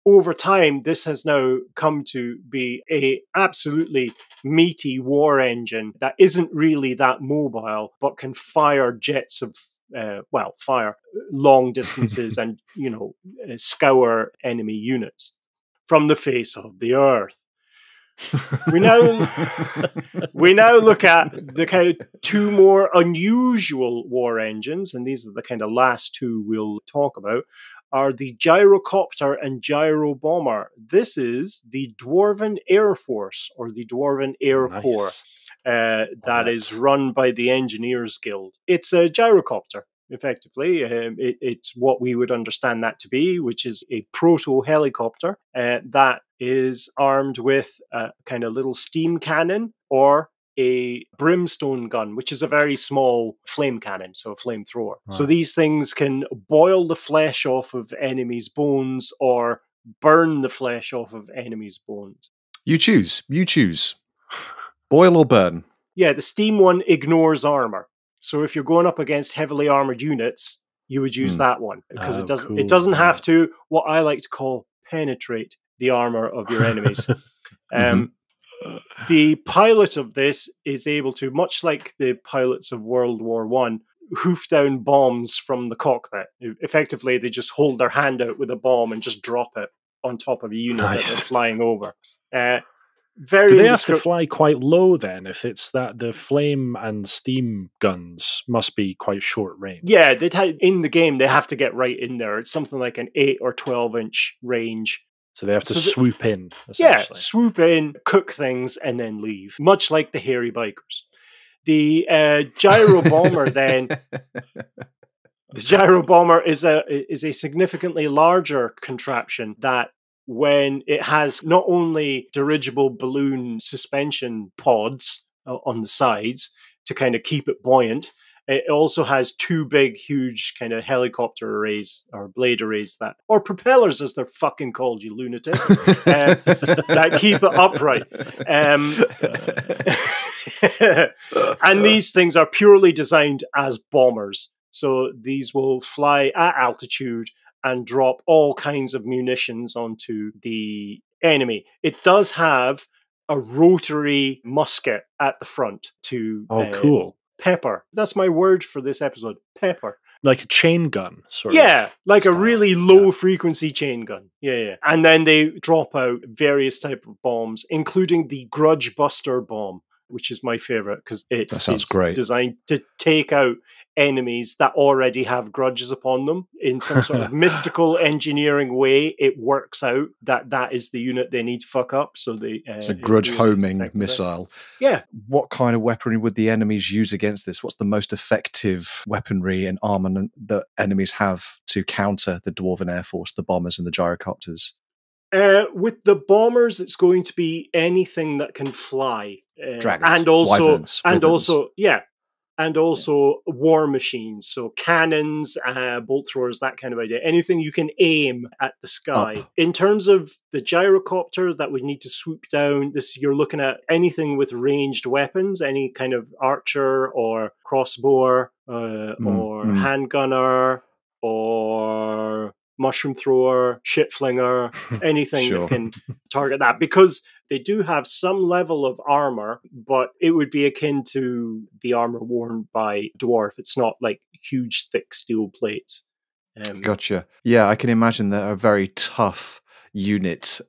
Over time, this has now come to be a absolutely meaty war engine that isn't really that mobile, but can fire jets of fire long distances and, you know, scour enemy units from the face of the earth. We now look at the kind of 2 more unusual war engines, and these are the kind of last 2 we'll talk about, are the Gyrocopter and Gyrobomber. This is the Dwarven Air Force, or the Dwarven Air Corps, that is run by the Engineers Guild. It's a gyrocopter, effectively. It's what we would understand that to be, which is a proto-helicopter that is armed with a kind of little steam cannon or a brimstone gun, which is a very small flame cannon, so a flamethrower. Right. So these things can boil the flesh off of enemies' bones or burn the flesh off of enemies' bones. You choose. Boil or burn. Yeah, the steam one ignores armor. So if you're going up against heavily armored units, you would use that one, because it doesn't have to, what I like to call, penetrate the armor of your enemies. The pilot of this is able to, much like the pilots of World War I, hoof down bombs from the cockpit. Effectively, they just hold their hand out with a bomb and just drop it on top of a unit that they're flying over. Do they have to fly quite low then? If it's that the flame and steam guns must be quite short range. Yeah, in the game they have to get right in there. It's something like an 8 or 12-inch range. So they have to swoop in. Yeah, swoop in, cook things, and then leave. Much like the hairy bikers. The Gyrobomber then. The Gyrobomber is a significantly larger contraption that, when it has not only dirigible balloon suspension pods on the sides to kind of keep it buoyant, it also has 2 big, huge kind of helicopter arrays or blade arrays or propellers as they're fucking called, you lunatic, that keep it upright. And these things are purely designed as bombers. So these will fly at altitude and drop all kinds of munitions onto the enemy. It does have a rotary musket at the front to cool. Pepper. That's my word for this episode. Pepper. Like a chain gun, sort of. Yeah, like style. A really low frequency chain gun. Yeah. And then they drop out various type of bombs, including the Grudge Buster bomb, which is my favorite because it That sounds is great. designed to take out enemies that already have grudges upon them in some sort of mystical engineering way. It works out that is the unit they need to fuck up. So it's a grudge homing missile. Yeah. What kind of weaponry would the enemies use against this? What's the most effective weaponry and armament that enemies have to counter the Dwarven Air Force, the bombers and the gyrocopters? With the bombers, it's going to be anything that can fly, Dragons, and also wyverns. And also war machines, so cannons, bolt throwers, that kind of idea. Anything you can aim at the sky. Up. In terms of the gyrocopter that would need to swoop down, you're looking at anything with ranged weapons, any kind of archer or crossbow or handgunner or mushroom thrower, shit flinger, anything that can target that. Because they do have some level of armor, but it would be akin to the armor worn by dwarf. It's not like huge, thick steel plates. Gotcha. Yeah, I can imagine they're a very tough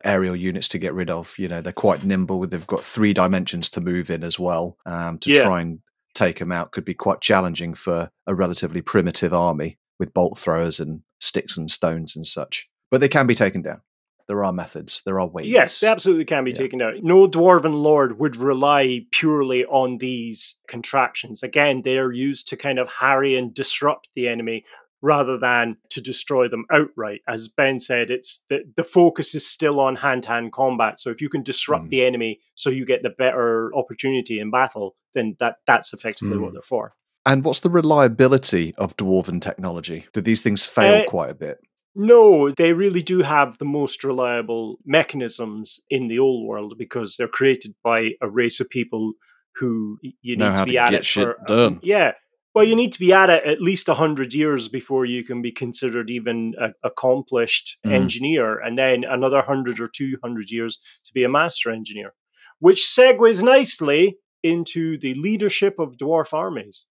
aerial units to get rid of. You know, they're quite nimble. They've got 3 dimensions to move in as well. Try and take them out could be quite challenging for a relatively primitive army with bolt throwers and sticks and stones and such. But they can be taken down. There are methods. There are ways. Yes, they absolutely can be taken down. No Dwarven Lord would rely purely on these contraptions. Again, they're used to kind of harry and disrupt the enemy rather than to destroy them outright. As Ben said, it's the focus is still on hand-to-hand combat. So if you can disrupt the enemy so you get the better opportunity in battle, then that's effectively what they're for. And what's the reliability of Dwarven technology? Do these things fail quite a bit? No, they really do have the most reliable mechanisms in the old world because they're created by a race of people who you need to be at it for. Done. Well, you need to be at it at least 100 years before you can be considered even an accomplished engineer, and then another 100 or 200 years to be a master engineer, which segues nicely into the leadership of dwarf armies.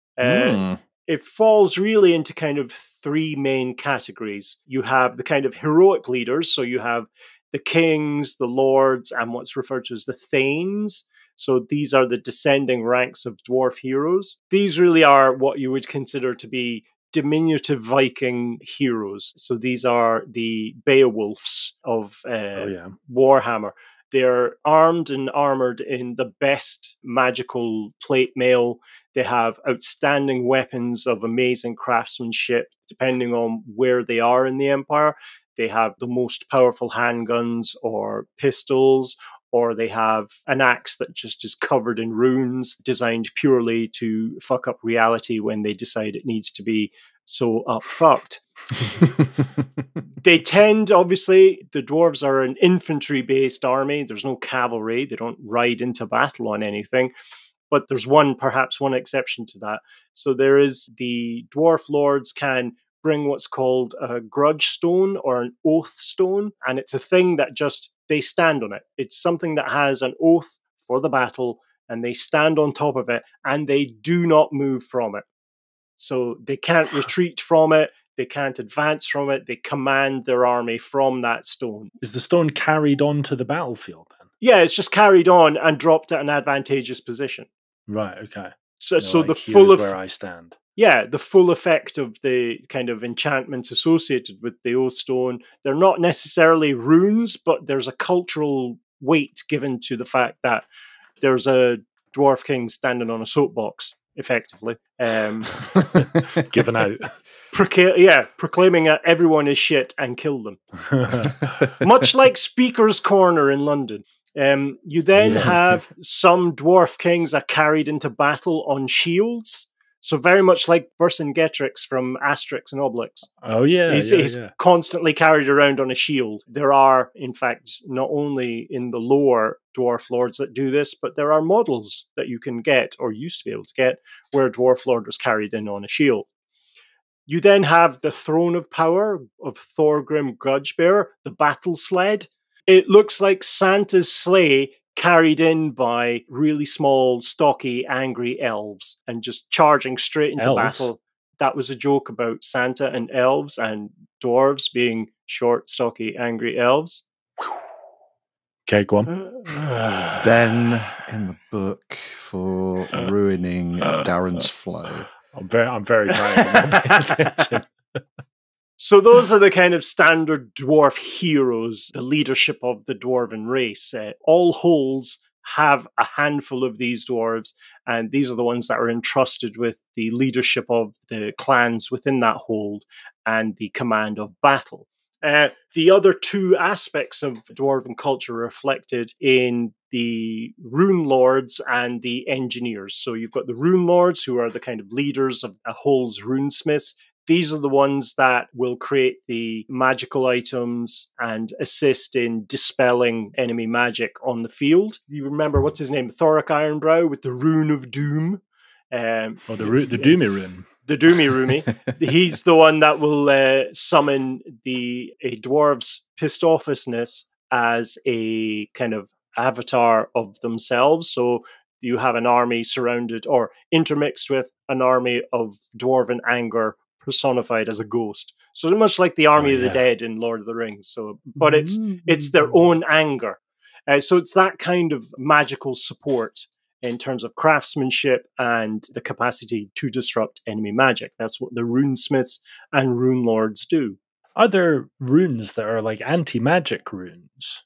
It falls really into kind of 3 main categories. You have the kind of heroic leaders, so you have the kings, the lords, and what's referred to as the thanes. So these are the descending ranks of dwarf heroes. These really are what you would consider to be diminutive Viking heroes. So these are the Beowulfs of Warhammer. They're armed and armored in the best magical plate mail. They have outstanding weapons of amazing craftsmanship, depending on where they are in the Empire. They have the most powerful handguns or pistols, or they have an axe that just is covered in runes, designed purely to fuck up reality when they decide it needs to be so up-fucked. They tend, obviously, the dwarves are an infantry-based army. There's no cavalry. They don't ride into battle on anything. But there's perhaps one exception to that. So there is the dwarf lords can bring what's called a grudge stone or an oath stone. And it's a thing that they stand on it. It's something that has an oath for the battle, and they stand on top of it, and they do not move from it. So they can't retreat from it. They can't advance from it. They command their army from that stone. Is the stone carried on to the battlefield then? Yeah, it's just carried on and dropped at an advantageous position. Right, okay. So like, the full of where I stand. Yeah, the full effect of the kind of enchantments associated with the oath stone, they're not necessarily runes, but there's a cultural weight given to the fact that there's a dwarf king standing on a soapbox, effectively. Given out. Proclaiming that everyone is shit and kill them. Much like Speaker's Corner in London. You then have some dwarf kings are carried into battle on shields. So very much like Vercingetorix from Asterix and Obelix. Oh, yeah. He's constantly carried around on a shield. There are, in fact, not only in the lore dwarf lords that do this, but there are models that you can get, or used to be able to get, where a dwarf lord was carried in on a shield. You then have the Throne of Power of Thorgrim Grudgebearer, the battle sled. It looks like Santa's sleigh carried in by really small, stocky, angry elves and just charging straight into battle. That was a joke about Santa and elves and dwarves being short, stocky, angry elves. Okay, go on. Ben in the book for ruining Darren's flow. I'm very tired. I'm not paying attention. So those are the kind of standard dwarf heroes, the leadership of the dwarven race. All holds have a handful of these dwarves, and these are the ones that are entrusted with the leadership of the clans within that hold and the command of battle. The other two aspects of dwarven culture are reflected in the rune lords and the engineers. So you've got the rune lords, who are the kind of leaders of a hold's runesmiths. These are the ones that will create the magical items and assist in dispelling enemy magic on the field. You remember, what's his name? Thorak Ironbrow with the Rune of Doom. The Doomy Rune. The Doomy Rune. He's the one that will summon a dwarf's pissed offness as a kind of avatar of themselves. So you have an army surrounded or intermixed with an army of dwarven anger personified as a ghost. So much like the Army of the Dead in Lord of the Rings. So, but it's their own anger. So it's that kind of magical support in terms of craftsmanship and the capacity to disrupt enemy magic. That's what the runesmiths and rune lords do. Are there runes that are like anti-magic runes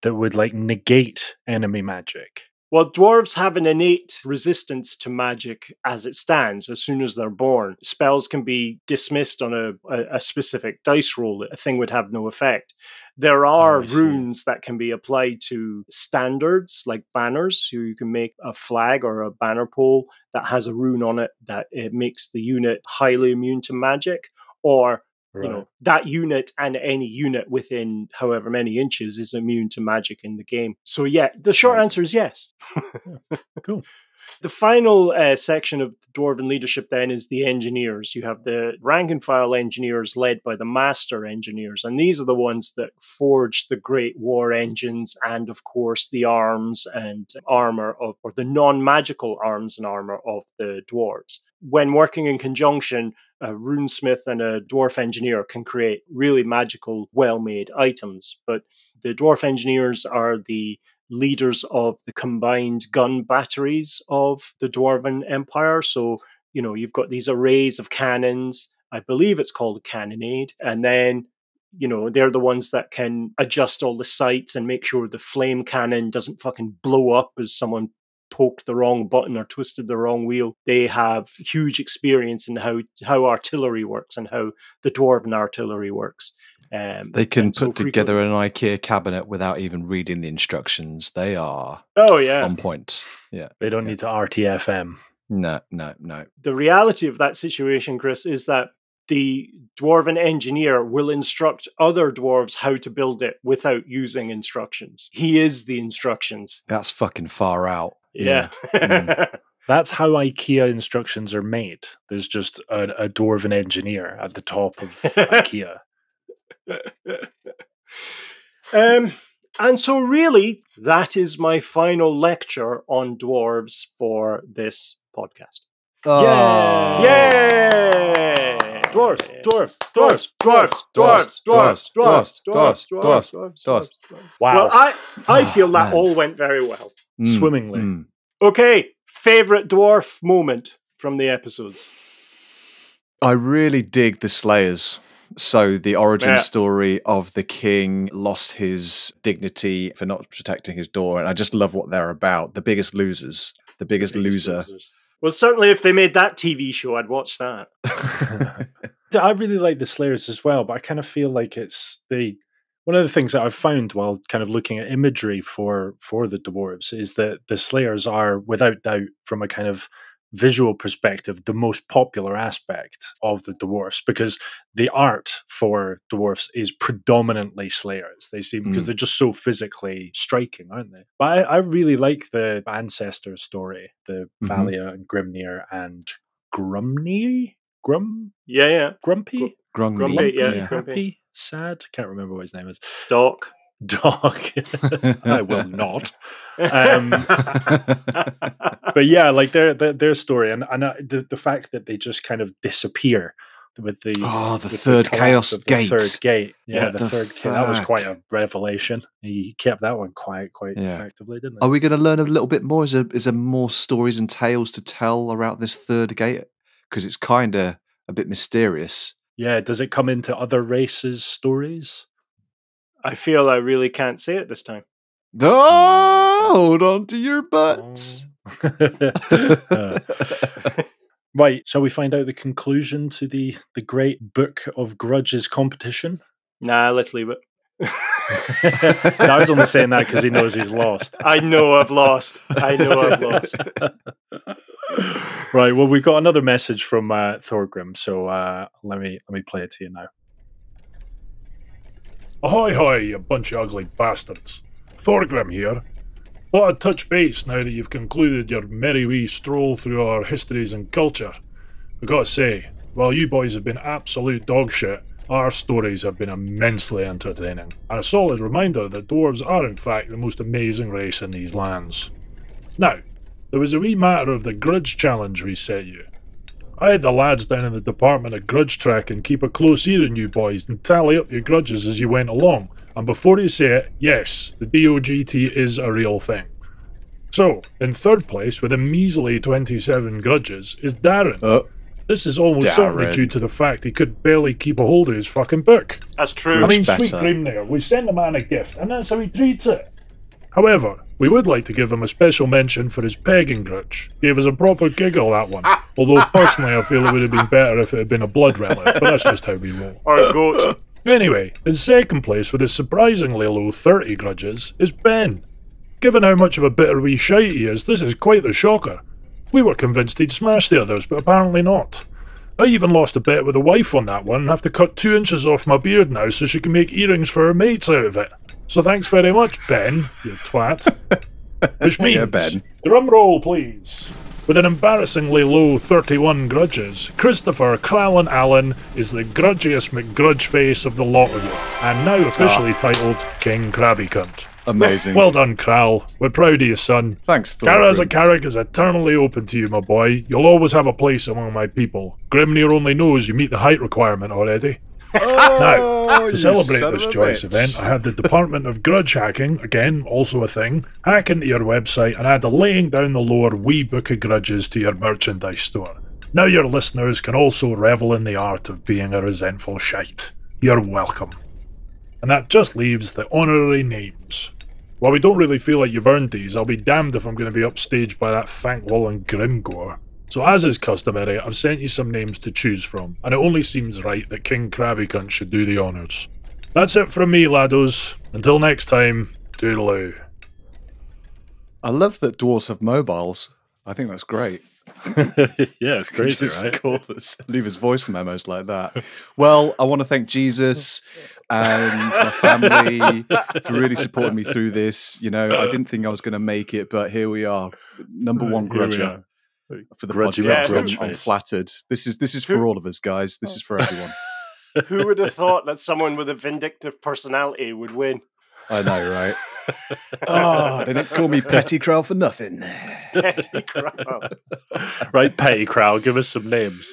that would like negate enemy magic? Well, dwarves have an innate resistance to magic as it stands. As soon as they're born, spells can be dismissed on a specific dice roll. A thing would have no effect. There are runes that can be applied to standards, like banners. So you can make a flag or a banner pole that has a rune on it that it makes the unit highly immune to magic, or you know, that unit and any unit within however many inches is immune to magic in the game. So yeah, the short answer is yes. Cool. The final section of the Dwarven leadership then is the engineers. You have the rank and file engineers led by the master engineers, and these are the ones that forge the great war engines and, of course, the arms and armor of, or the non-magical arms and armor of the dwarves. When working in conjunction, a runesmith and a dwarf engineer can create really magical, well-made items. But the dwarf engineers are the leaders of the combined gun batteries of the Dwarven Empire. So, you know, you've got these arrays of cannons. I believe it's called a cannonade. And then, you know, they're the ones that can adjust all the sights and make sure the flame cannon doesn't fucking blow up as someone poked the wrong button or twisted the wrong wheel. They have huge experience in how artillery works and how the Dwarven artillery works. They can put together an IKEA cabinet without even reading the instructions. They are on point. Yeah, they don't need to RTFM. No. The reality of that situation, Chris, is that the Dwarven engineer will instruct other dwarves how to build it without using instructions. He is the instructions. That's fucking far out. Yeah. That's how IKEA instructions are made. There's just a Dwarven engineer at the top of IKEA. And so really, that is my final lecture on dwarves for this podcast. Oh. Yay! Dwarfs. Wow. Well, I feel that all went very well. Swimmingly. Okay, favorite dwarf moment from the episodes. I really dig the Slayers. So the origin story of the king lost his dignity for not protecting his door, and I just love what they're about. The biggest losers. The biggest loser. Losers. Well, certainly if they made that TV show, I'd watch that. I really like the Slayers as well, but I kind of feel like it's one of the things that I've found while kind of looking at imagery for the dwarves is that the Slayers are, without doubt, from a kind of visual perspective, the most popular aspect of the dwarfs, because the art for dwarfs is predominantly Slayers. They seem, because they're just so physically striking, aren't they? But I really like the ancestor story, the Valia and Grimnir and Grumnir? Yeah. Grumpy? Grumpy, yeah. Happy? Sad? Can't remember what his name is. Doc. I will not. But yeah, like their story and the fact that they just kind of disappear. the third collapse Chaos of the Gate. Third gate. Yeah, What the the third gate. That was fuck? quite a revelation. He kept that one quiet quite Yeah. effectively, didn't he? Are we going to learn a little bit more? Is there more stories and tales to tell around this third gate? Because it's kind of a bit mysterious. Yeah, does it come into other races' stories? I feel I really can't say it this time. Oh, hold on to your butts. Right, shall we find out the conclusion to the great Book of Grudges competition? Nah, let's leave it. I was only saying that because he knows he's lost. I know I've lost. Right, well, we've got another message from Thorgrim, so let me play it to you now. Ahoy, hoy, you bunch of ugly bastards. Thorgrim here. Thought I'd touch base now that you've concluded your merry wee stroll through our histories and culture. I gotta say, while you boys have been absolute dog shit, our stories have been immensely entertaining, and a solid reminder that dwarves are in fact the most amazing race in these lands. Now, there was a wee matter of the grudge challenge we set you. I had the lads down in the department of grudge tracking keep a close ear on you boys and tally up your grudges as you went along, and before you say it, yes, the DOGT is a real thing. So, in third place with a measly 27 grudges is Darren. This is almost certainly due to the fact he could barely keep a hold of his fucking book. That's true. I mean, sweet dream there. We send a man a gift, and that's how he treats it. However, we would like to give him a special mention for his pegging grudge. Gave us a proper giggle, that one. Although, personally, I feel it would have been better if it had been a blood relic, but that's just how we roll. Or a goat. Anyway, in second place with his surprisingly low 30 grudges is Ben. Given how much of a bitter wee shite he is, this is quite the shocker. We were convinced he'd smash the others, but apparently not. I even lost a bet with a wife on that one and have to cut 2 inches off my beard now so she can make earrings for her mates out of it. So thanks very much, Ben, you twat. Which means, Ben. Drum roll please. With an embarrassingly low 31 grudges, Christopher Crowlin Allen is the grudgiest McGrudgeface of the lot of you, and now officially titled King Krabby Cunt. Amazing. Well done, Kral. We're proud of you, son. Thanks, Kara as a Thorgrim. Karak is eternally open to you, my boy. You'll always have a place among my people. Grimnir only knows you meet the height requirement already. Now, to celebrate this joyous event, I had the Department of Grudge Hacking, again, also a thing, hack into your website and add a laying down the lore wee book of grudges to your merchandise store. Now your listeners can also revel in the art of being a resentful shite. You're welcome. And that just leaves the honorary names. While we don't really feel like you've earned these, I'll be damned if I'm going to be upstaged by that Thankwall and Grimgore. So as is customary, I've sent you some names to choose from, and it only seems right that King Krabby Cunt should do the honours. That's it from me, laddos. Until next time, toodaloo. I love that dwarves have mobiles. I think that's great. Yeah, it's crazy, Just right? call us, leave us voice memos like that. Well, I want to thank Jesus and my family for really supporting me through this. You know, I didn't think I was going to make it, but here we are. Number one Here we grudger are. for the Grudgy podcast. McGrudge I'm face. flattered. This is for all of us, guys. This is for everyone. Who would have thought that someone with a vindictive personality would win? I know, right? Oh, they don't call me Petty Crow for nothing. Petty crowd. Right, Petty Crowd, give us some names.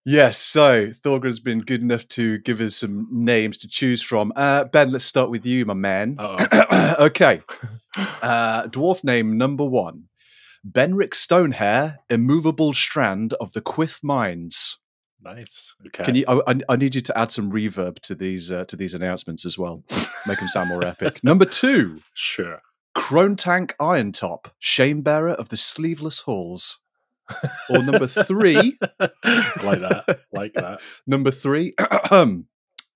Yes, so Thorgrim's been good enough to give us some names to choose from. Ben, let's start with you, my man. Okay. Dwarf name number 1. Benric Stonehair, immovable strand of the Quith Mines. Nice. Okay. Can you? I need you to add some reverb to these announcements as well. Make them sound more epic. Number 2. Sure. Cronetank Irontop, Shamebearer of the Sleeveless Halls. Or number 3. Like that. Like that. Number 3.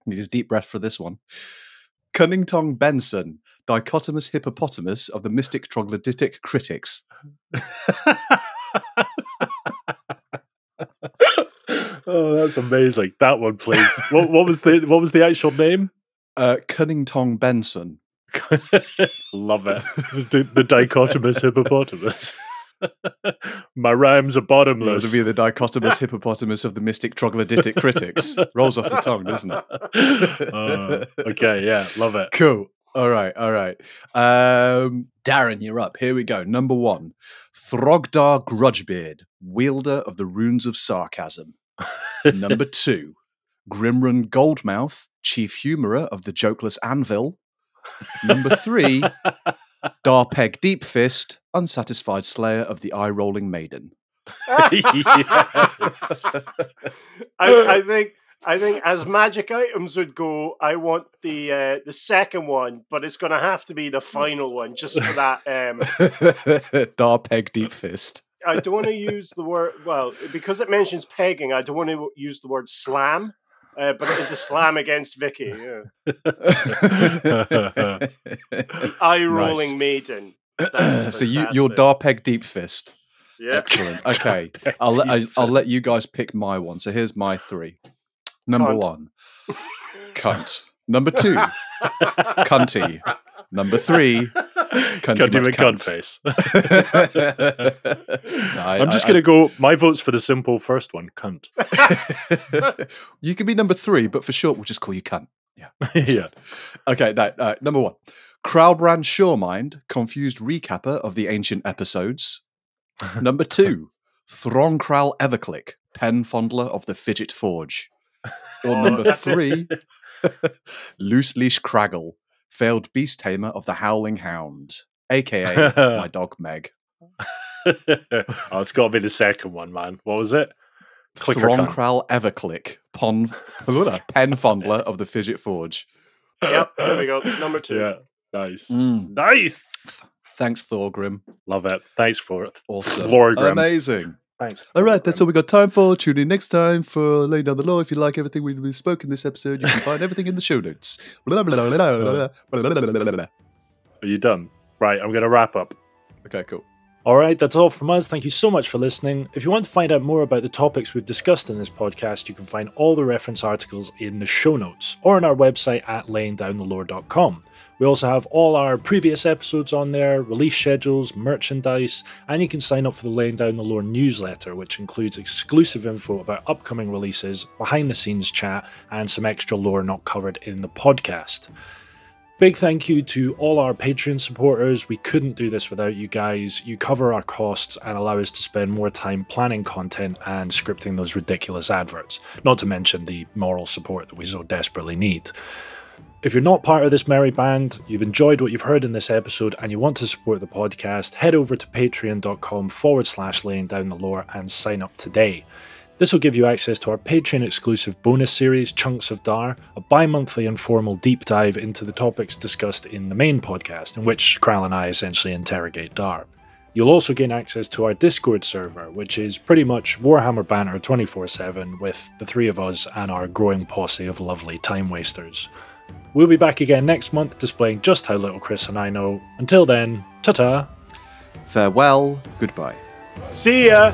Need a deep breath for this one. Cunnington Benson, dichotomous hippopotamus of the mystic troglodytic critics. Oh, that's amazing. That one, please. What was the actual name? Cunnington Benson. Love it. The dichotomous hippopotamus. My rhymes are bottomless. To be the dichotomous hippopotamus of the mystic troglodytic critics. Rolls off the tongue, doesn't it? Okay, yeah, love it. Cool. All right. Darren, you're up. Here we go. Number 1. Throgdar Grudgebeard, wielder of the runes of sarcasm. Number 2. Grimrun Goldmouth, chief humourer of the Jokeless Anvil. Number 3, Darpeg Deepfist, unsatisfied slayer of the eye-rolling maiden. Yes. I think as magic items would go, I want the second one, but it's going to have to be the final one, just for that. Darpeg Deepfist. I don't want to use the word, well, because it mentions pegging, I don't want to use the word slam, but it is a slam against Vicky. Yeah. Eye-rolling maiden. So you're Darpeg Deepfist. Yep. Excellent. Okay, I'll let you guys pick my one. So here's my 3. Number 1, cunt. Number 2, cunty. Number 3, cunty with cunt face. I'm just going going to go, my vote's for the simple first one, cunt. You can be number 3, but for short, we'll just call you cunt. Yeah. Yeah. Okay, number 1. Crowdbrand Shoremind, confused recapper of the ancient episodes. Number 2, Throngkral Everclick, pen fondler of the Fidget Forge. Or number 3, Loose Leash Craggle, failed beast tamer of the Howling Hound, aka my dog Meg. It's got to be the second one, man. What was it? Throngkral Everclick, pen fondler of the Fidget Forge. Yep, there we go. Number 2. Yeah, nice. Nice. Thanks, Thorgrim. Love it. Thanks for it. Awesome. Lorgrim. Amazing. Thanks. All right, that's all we got time for. Tune in next time for Laying Down the Law. If you like everything we've spoken in this episode, you can find everything in the show notes. Are you done? Right, I'm going to wrap up. Okay, cool. Alright, that's all from us. Thank you so much for listening. If you want to find out more about the topics we've discussed in this podcast, you can find all the reference articles in the show notes or on our website at layingdownthelore.com. We also have all our previous episodes on there, release schedules, merchandise, and you can sign up for the Laying Down the Lore newsletter, which includes exclusive info about upcoming releases, behind the scenes chat, and some extra lore not covered in the podcast. Big thank you to all our Patreon supporters. We couldn't do this without you guys. You cover our costs and allow us to spend more time planning content and scripting those ridiculous adverts, not to mention the moral support that we so desperately need. If you're not part of this merry band, you've enjoyed what you've heard in this episode, and you want to support the podcast, head over to patreon.com/laying down the lore and sign up today. This will give you access to our Patreon exclusive bonus series, Chunks of Dhar, a bi-monthly informal deep dive into the topics discussed in the main podcast, in which Kral and I essentially interrogate Dhar. You'll also gain access to our Discord server, which is pretty much Warhammer banter 24/7 with the 3 of us and our growing posse of lovely time wasters. We'll be back again next month displaying just how little Chris and I know. Until then, ta-ta! Farewell, goodbye. See ya!